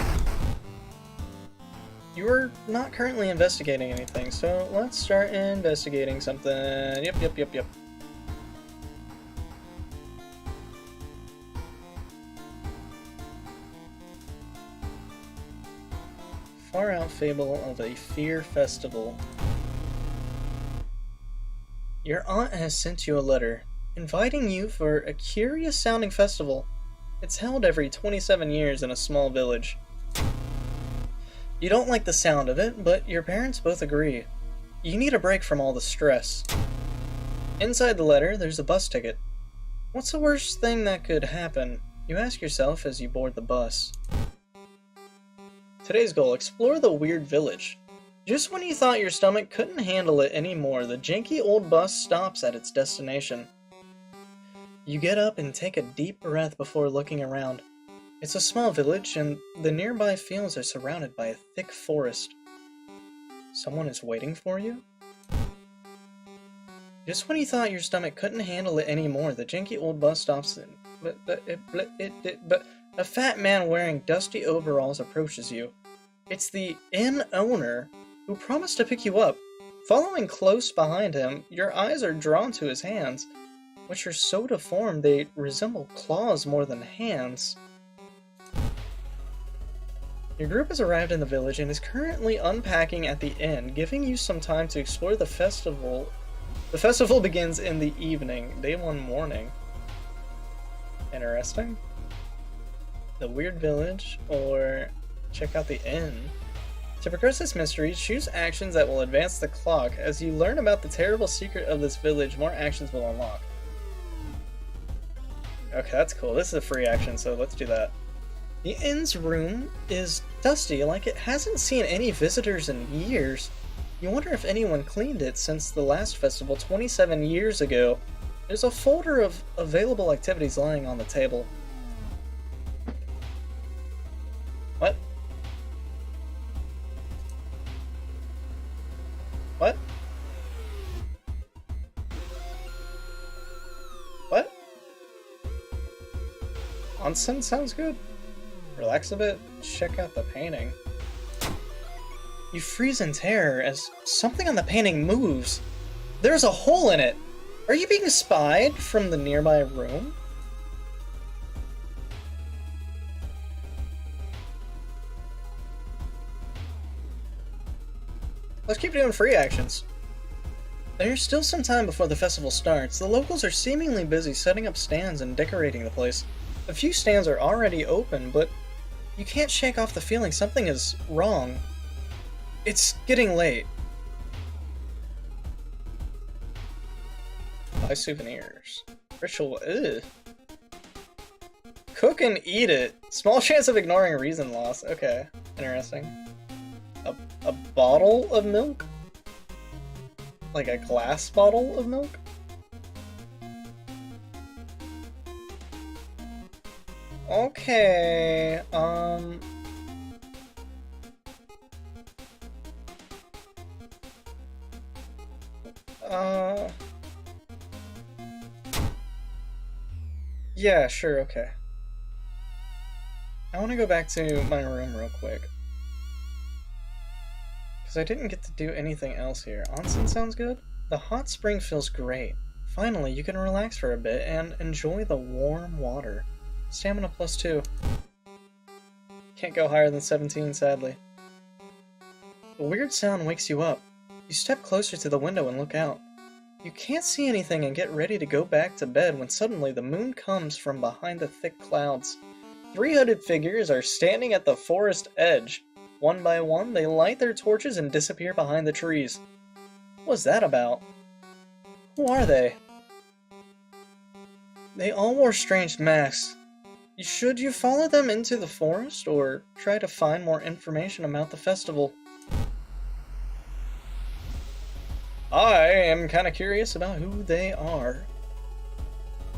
Speaker 1: You are not currently investigating anything, so let's start investigating something. Yep. Far out fable of a fear festival. Your aunt has sent you a letter, inviting you for a curious-sounding festival. It's held every 27 years in a small village. You don't like the sound of it, but your parents both agree. You need a break from all the stress. Inside the letter, there's a bus ticket. What's the worst thing that could happen? You ask yourself as you board the bus. Today's goal, explore the weird village. Just when you thought your stomach couldn't handle it anymore, the janky old bus stops at its destination. You get up and take a deep breath before looking around. It's a small village, and the nearby fields are surrounded by a thick forest. Someone is waiting for you? Just when you thought your stomach couldn't handle it anymore, the janky old bus stops and... But a fat man wearing dusty overalls approaches you. It's the inn owner who promised to pick you up. Following close behind him, your eyes are drawn to his hands, which are so deformed they resemble claws more than hands. Your group has arrived in the village and is currently unpacking at the inn, giving you some time to explore the festival. The festival begins in the evening, day 1 morning. Interesting. The weird village, or check out the inn. To progress this mystery, choose actions that will advance the clock. As you learn about the terrible secret of this village, more actions will unlock. Okay, that's cool. This is a free action, so let's do that. The inn's room is dusty, like it hasn't seen any visitors in years. You wonder if anyone cleaned it since the last festival 27 years ago. There's a folder of available activities lying on the table. What? What? What? Onsen sounds good. Relax a bit, check out the painting. You freeze in terror as something on the painting moves. There's a hole in it! Are you being spied from the nearby room? Let's keep doing free actions. There's still some time before the festival starts. The locals are seemingly busy setting up stands and decorating the place. A few stands are already open, but you can't shake off the feeling something is wrong. It's getting late. Buy souvenirs. Ritual. Ugh. Cook and eat it. Small chance of ignoring reason loss. Okay. Interesting. A bottle of milk? Like a glass bottle of milk? Okay, yeah, sure, okay. I want to go back to my room real quick. Because I didn't get to do anything else here. Onsen sounds good? The hot spring feels great. Finally, you can relax for a bit and enjoy the warm water. Stamina +2. Can't go higher than 17, sadly. A weird sound wakes you up. You step closer to the window and look out. You can't see anything and get ready to go back to bed when suddenly the moon comes from behind the thick clouds. 3 hooded figures are standing at the forest edge. One by one, they light their torches and disappear behind the trees. What was that about? Who are they? They all wore strange masks. Should you follow them into the forest, or try to find more information about the festival? I am kind of curious about who they are.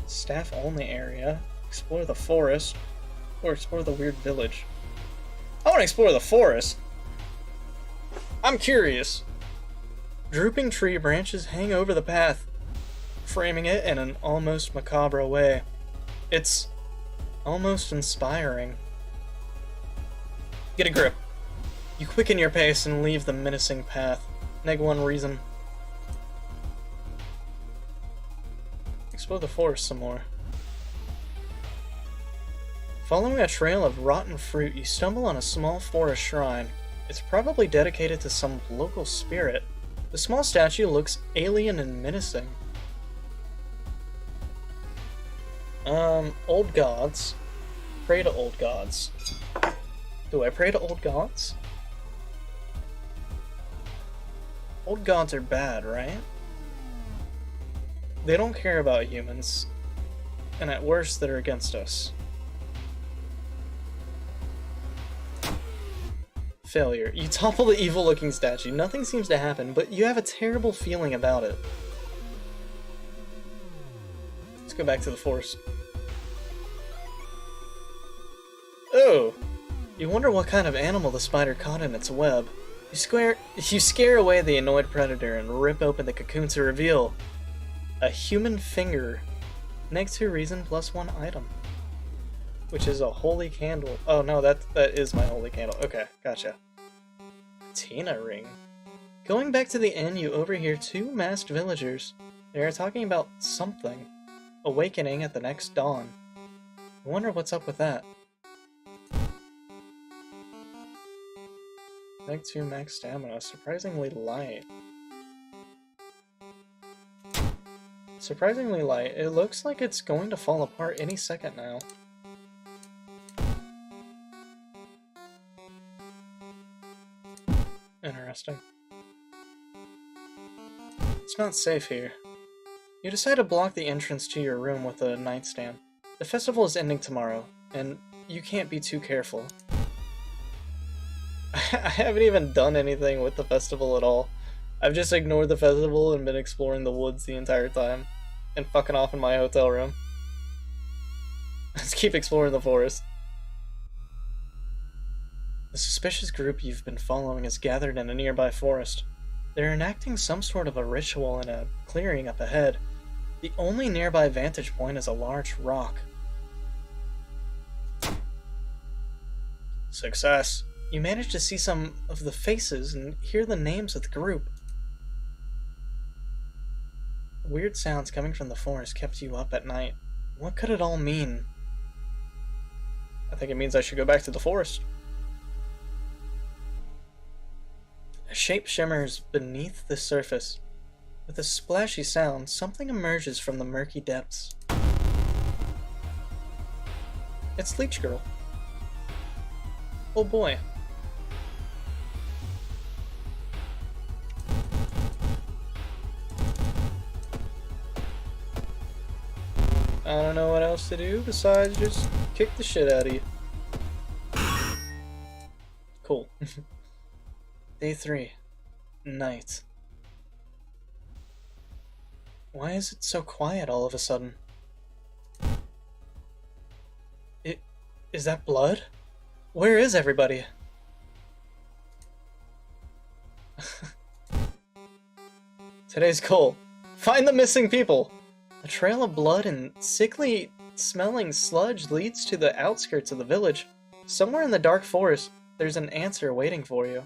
Speaker 1: Staff-only area. Explore the forest. Or explore the weird village. I want to explore the forest. I'm curious. Drooping tree branches hang over the path, framing it in an almost macabre way. It's almost inspiring. Get a grip. You quicken your pace and leave the menacing path. -1 reason. Explore the forest some more. Following a trail of rotten fruit, you stumble on a small forest shrine. It's probably dedicated to some local spirit. The small statue looks alien and menacing. Old gods. Pray to old gods. Do I pray to old gods? Old gods are bad, right? They don't care about humans. And at worst, they're against us. Failure. You topple the evil-looking statue. Nothing seems to happen, but you have a terrible feeling about it. Let's go back to the forest. Oh! You wonder what kind of animal the spider caught in its web. You scare away the annoyed predator and rip open the cocoon to reveal a human finger. -2 reason +1 item. Which is a holy candle. Oh no, that is my holy candle. Okay, gotcha. Tina ring. Going back to the inn, you overhear 2 masked villagers. They are talking about something. Awakening at the next dawn. I wonder what's up with that. -2 max stamina. Surprisingly light. Surprisingly light. It looks like it's going to fall apart any second now. Interesting. It's not safe here. You decide to block the entrance to your room with a nightstand. The festival is ending tomorrow, and you can't be too careful. I haven't even done anything with the festival at all. I've just ignored the festival and been exploring the woods the entire time. And fucking off in my hotel room. Let's keep exploring the forest. The suspicious group you've been following is gathered in a nearby forest. They're enacting some sort of a ritual in a clearing up ahead. The only nearby vantage point is a large rock. Success. You manage to see some of the faces and hear the names of the group. Weird sounds coming from the forest kept you up at night. What could it all mean? I think it means I should go back to the forest. A shape shimmers beneath the surface. With a splashy sound, something emerges from the murky depths. It's Leech Girl. Oh boy. I don't know what else to do besides just kick the shit out of you. Cool. Day 3. Night. Why is it so quiet all of a sudden? Is that blood? Where is everybody? Today's goal. Find the missing people! A trail of blood and sickly smelling sludge leads to the outskirts of the village. Somewhere in the dark forest, there's an answer waiting for you.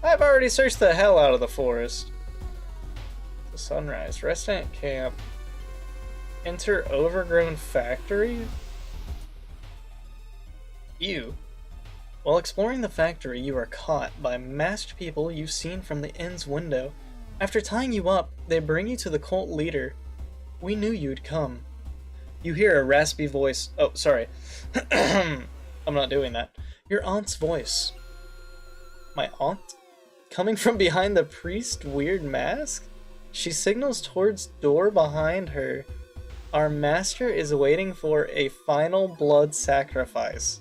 Speaker 1: I've already searched the hell out of the forest. The sunrise. Resting at camp. Enter overgrown factory? Ew. While exploring the factory, you are caught by masked people you've seen from the inn's window. After tying you up, they bring you to the cult leader. We knew you'd come. You hear a raspy voice. Oh, sorry. I'm not doing that. Your aunt's voice. My aunt? Coming from behind the priest's weird mask? She signals towards door behind her. Our master is waiting for a final blood sacrifice.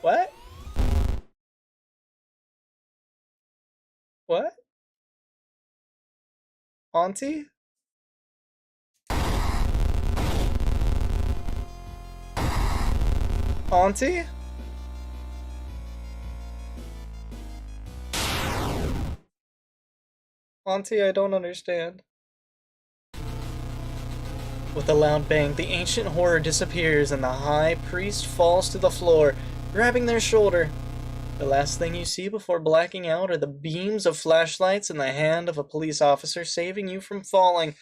Speaker 1: What? What? Auntie? Auntie? Auntie, I don't understand. With a loud bang, the ancient horror disappears and the high priest falls to the floor, grabbing their shoulder. The last thing you see before blacking out are the beams of flashlights in the hand of a police officer saving you from falling.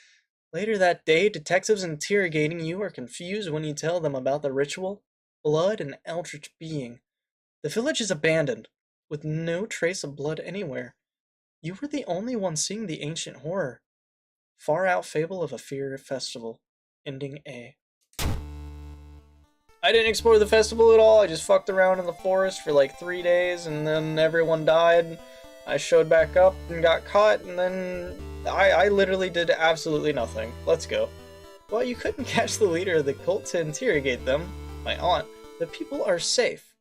Speaker 1: Later that day, detectives interrogating you are confused when you tell them about the ritual, blood, and eldritch being. The village is abandoned, with no trace of blood anywhere. You were the only one seeing the ancient horror. Far out fable of a fear festival. Ending A. I didn't explore the festival at all. I just fucked around in the forest for like 3 days, and then everyone died. I showed back up and got caught, and then I literally did absolutely nothing. Let's go. Well, you couldn't catch the leader of the cult to interrogate them, my aunt. The people are safe.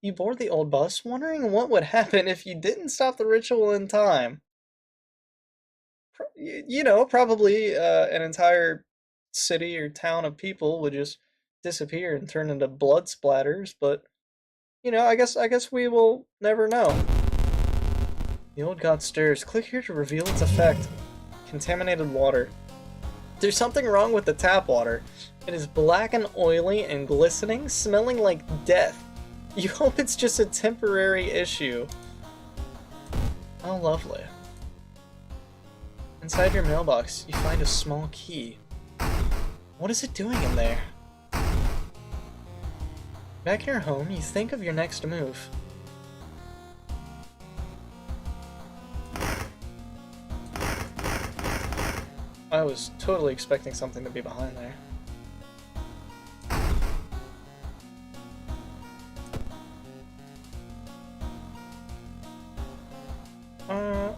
Speaker 1: You board the old bus, wondering what would happen if you didn't stop the ritual in time. You know, probably an entire city or town of people would just disappear and turn into blood splatters, but you know, I guess we will never know. The old god stirs. Click here to reveal its effect. Contaminated water. There's something wrong with the tap water. It is black and oily and glistening, smelling like death. You hope it's just a temporary issue. Oh, lovely. Inside your mailbox, you find a small key. What is it doing in there? Back in your home, you think of your next move. I was totally expecting something to be behind there.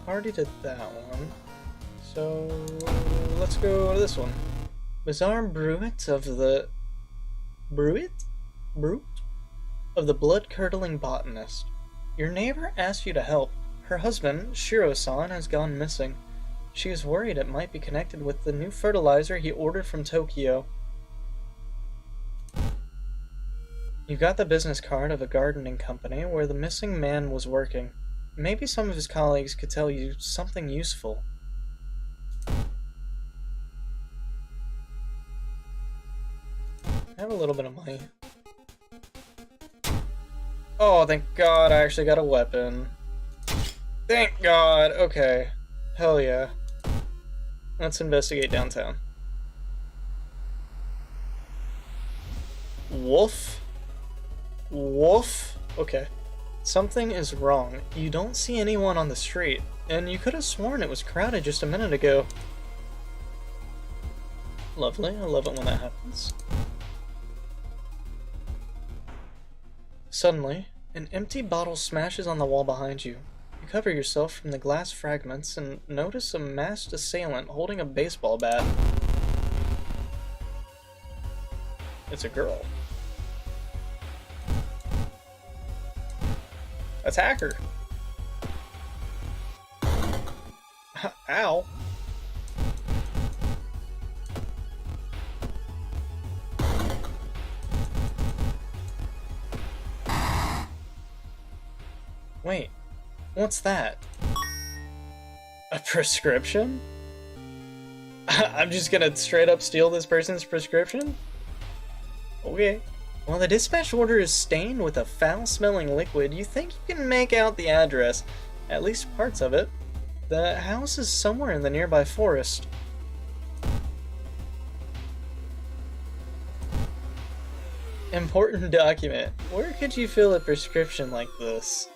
Speaker 1: Already did that one. So let's go to this one. Bizarre Bruit of the... Brute of the blood-curdling botanist. Your neighbor asked you to help. Her husband, Shiro-san, has gone missing. She is worried it might be connected with the new fertilizer he ordered from Tokyo. You got the business card of a gardening company where the missing man was working. Maybe some of his colleagues could tell you something useful. I have a little bit of money. Oh, thank God I actually got a weapon. Thank God. Okay. Hell yeah. Let's investigate downtown. Wolf? Wolf? Okay. Something is wrong. You don't see anyone on the street, and you could have sworn it was crowded just a minute ago. Lovely. I love it when that happens. Suddenly, an empty bottle smashes on the wall behind you. You cover yourself from the glass fragments and notice a masked assailant holding a baseball bat. It's a girl. Attack her! Ow! Wait, what's that? A prescription? I'm just gonna straight up steal this person's prescription? Okay. While the dispatch order is stained with a foul-smelling liquid, you think you can make out the address, at least parts of it. The house is somewhere in the nearby forest. Important document. Where could you fill a prescription like this?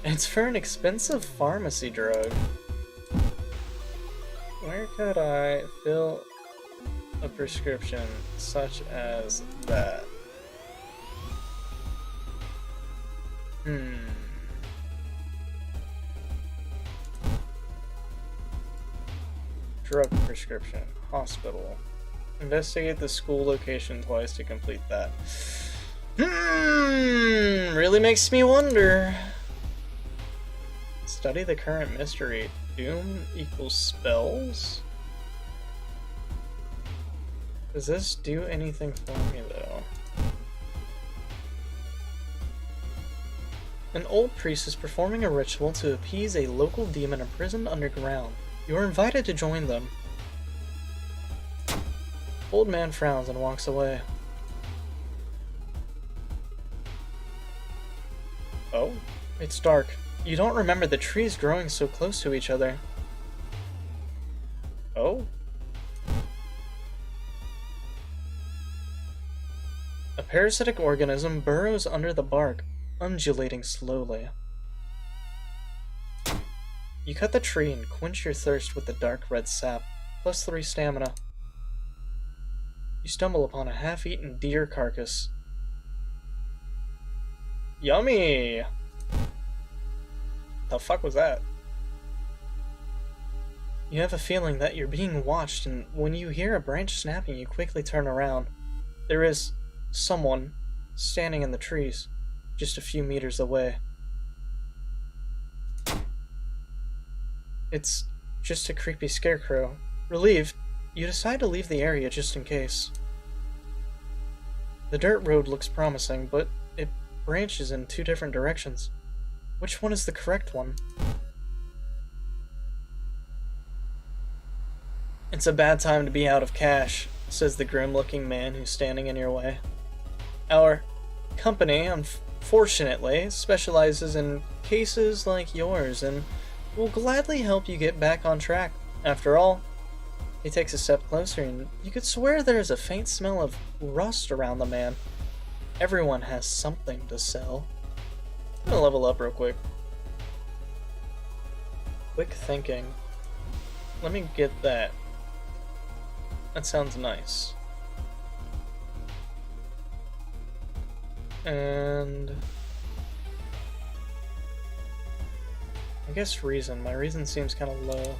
Speaker 1: It's for an expensive pharmacy drug. Where could I fill a prescription such as that? Drug prescription. Hospital. Investigate the school location twice to complete that. Really makes me wonder. Study the current mystery. Doom equals spells? Does this do anything for me, though? An old priest is performing a ritual to appease a local demon imprisoned underground. You are invited to join them. Old man frowns and walks away. Oh, it's dark. You don't remember the trees growing so close to each other. Oh? A parasitic organism burrows under the bark, undulating slowly. You cut the tree and quench your thirst with the dark red sap, plus 3 stamina. You stumble upon a half-eaten deer carcass. Yummy! The fuck was that? You have a feeling that you're being watched, and when you hear a branch snapping, you quickly turn around. There is someone standing in the trees, just a few meters away. It's just a creepy scarecrow. Relieved, you decide to leave the area just in case. The dirt road looks promising, but it branches in 2 different directions. Which one is the correct one? It's a bad time to be out of cash, says the grim-looking man who's standing in your way. Our company, unfortunately, specializes in cases like yours and will gladly help you get back on track. After all, he takes a step closer and you could swear there's a faint smell of rust around the man. Everyone has something to sell. I'm gonna level up real quick. Quick thinking. Let me get that. That sounds nice. And I guess reason. My reason seems kind of low.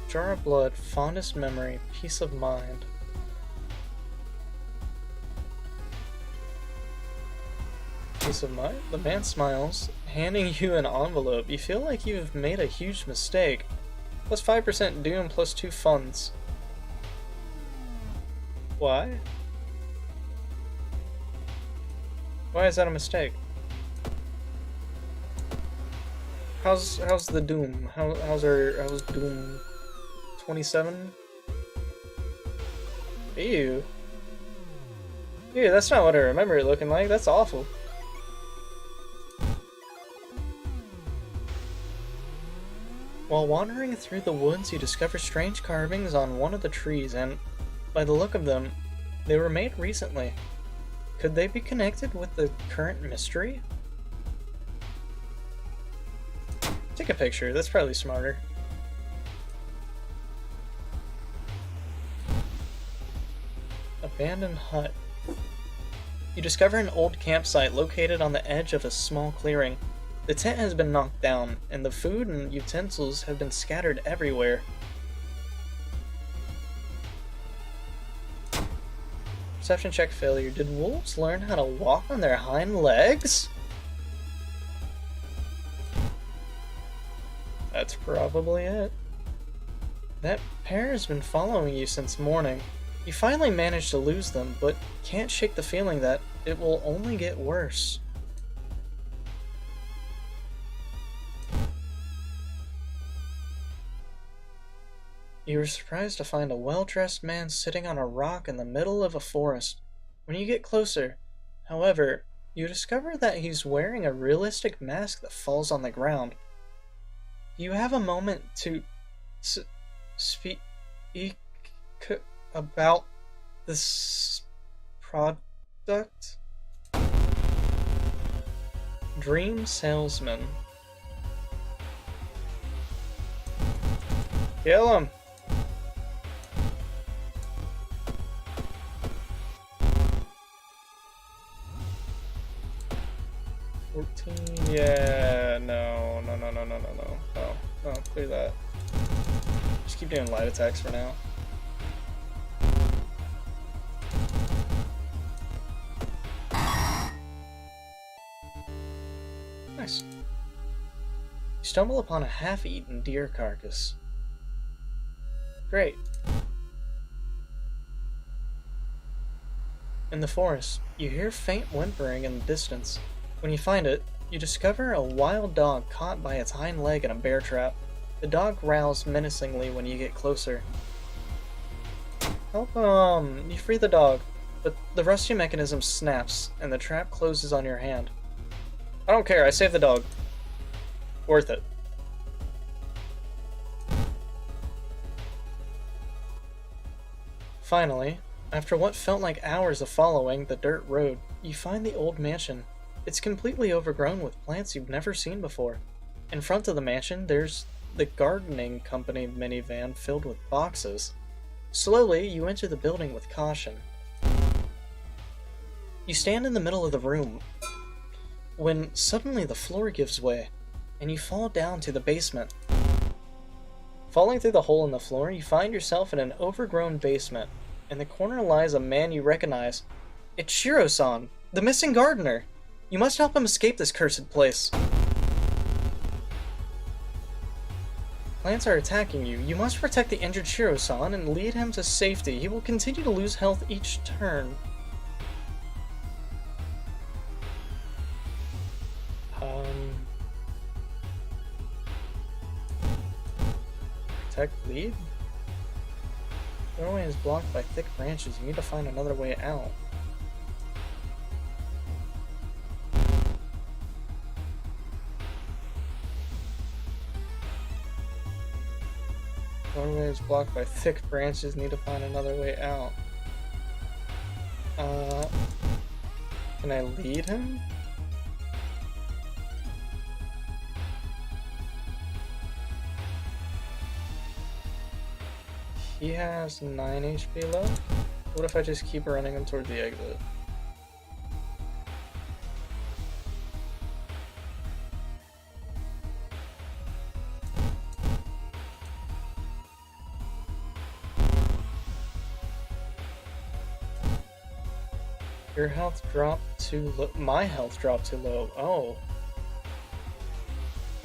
Speaker 1: Jar of blood, fondest memory, peace of mind. Peace of mind? The man smiles, handing you an envelope. You feel like you've made a huge mistake. Plus 5% doom, plus 2 funds. Why? Why is that a mistake? How's the doom? How's doom? 27? Ew. Ew, that's not what I remember it looking like. That's awful. While wandering through the woods, you discover strange carvings on one of the trees, and by the look of them, they were made recently. Could they be connected with the current mystery? Take a picture, that's probably smarter. Abandoned hut. You discover an old campsite located on the edge of a small clearing. The tent has been knocked down, and the food and utensils have been scattered everywhere. Perception check failure. Did wolves learn how to walk on their hind legs? That's probably it. That pair has been following you since morning. You finally manage to lose them, but can't shake the feeling that it will only get worse. You were surprised to find a well-dressed man sitting on a rock in the middle of a forest. When you get closer, however, you discover that he's wearing a realistic mask that falls on the ground. You have a moment to speak about this product? Dream salesman. Kill him! Yeah, no, clear that. Just keep doing light attacks for now. Nice. You stumble upon a half-eaten deer carcass. Great. In the forest, you hear faint whimpering in the distance. When you find it, you discover a wild dog caught by its hind leg in a bear trap. The dog growls menacingly when you get closer. Help him! You free the dog, but the rusty mechanism snaps and the trap closes on your hand. I don't care, I saved the dog. Worth it. Finally, after what felt like hours of following the dirt road, you find the old mansion. It's completely overgrown with plants you've never seen before. In front of the mansion, there's the gardening company minivan filled with boxes. Slowly, you enter the building with caution. You stand in the middle of the room, when suddenly the floor gives way, and you fall down to the basement. Falling through the hole in the floor, you find yourself in an overgrown basement. In the corner lies a man you recognize. It's Shiro-san, the missing gardener! You must help him escape this cursed place. Plants are attacking you. You must protect the injured Shiro-san and lead him to safety. He will continue to lose health each turn. Protect lead? The doorway is blocked by thick branches. You need to find another way out. Doorway is blocked by thick branches. Need to find another way out. Can I lead him? He has 9 HP left. What if I just keep running him toward the exit? Your health dropped too low. My health dropped too low. Oh.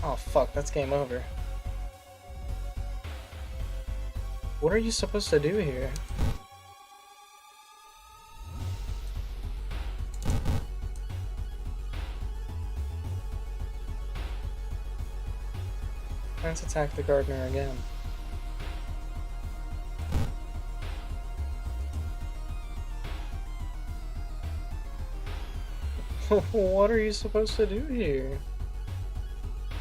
Speaker 1: Oh fuck, that's game over. What are you supposed to do here? Let's attack the gardener again. What are you supposed to do here?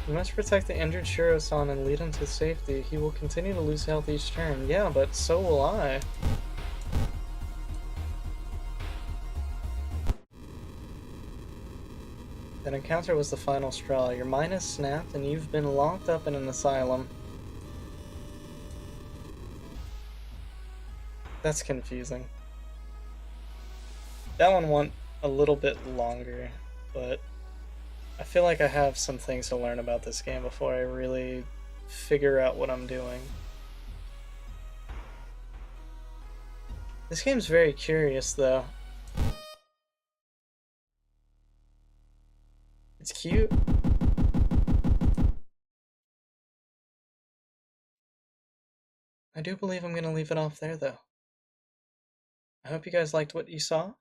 Speaker 1: You must protect the injured Shiro-san and lead him to safety. He will continue to lose health each turn. Yeah, but so will I. That encounter was the final straw. Your mind has snapped and you've been locked up in an asylum. That's confusing. That one went a little bit longer, but I feel like I have some things to learn about this game before I really figure out what I'm doing. This game's very curious, though. It's cute. I do believe I'm gonna leave it off there, though. I hope you guys liked what you saw.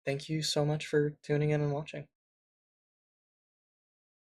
Speaker 1: Thank you so much for tuning in and watching.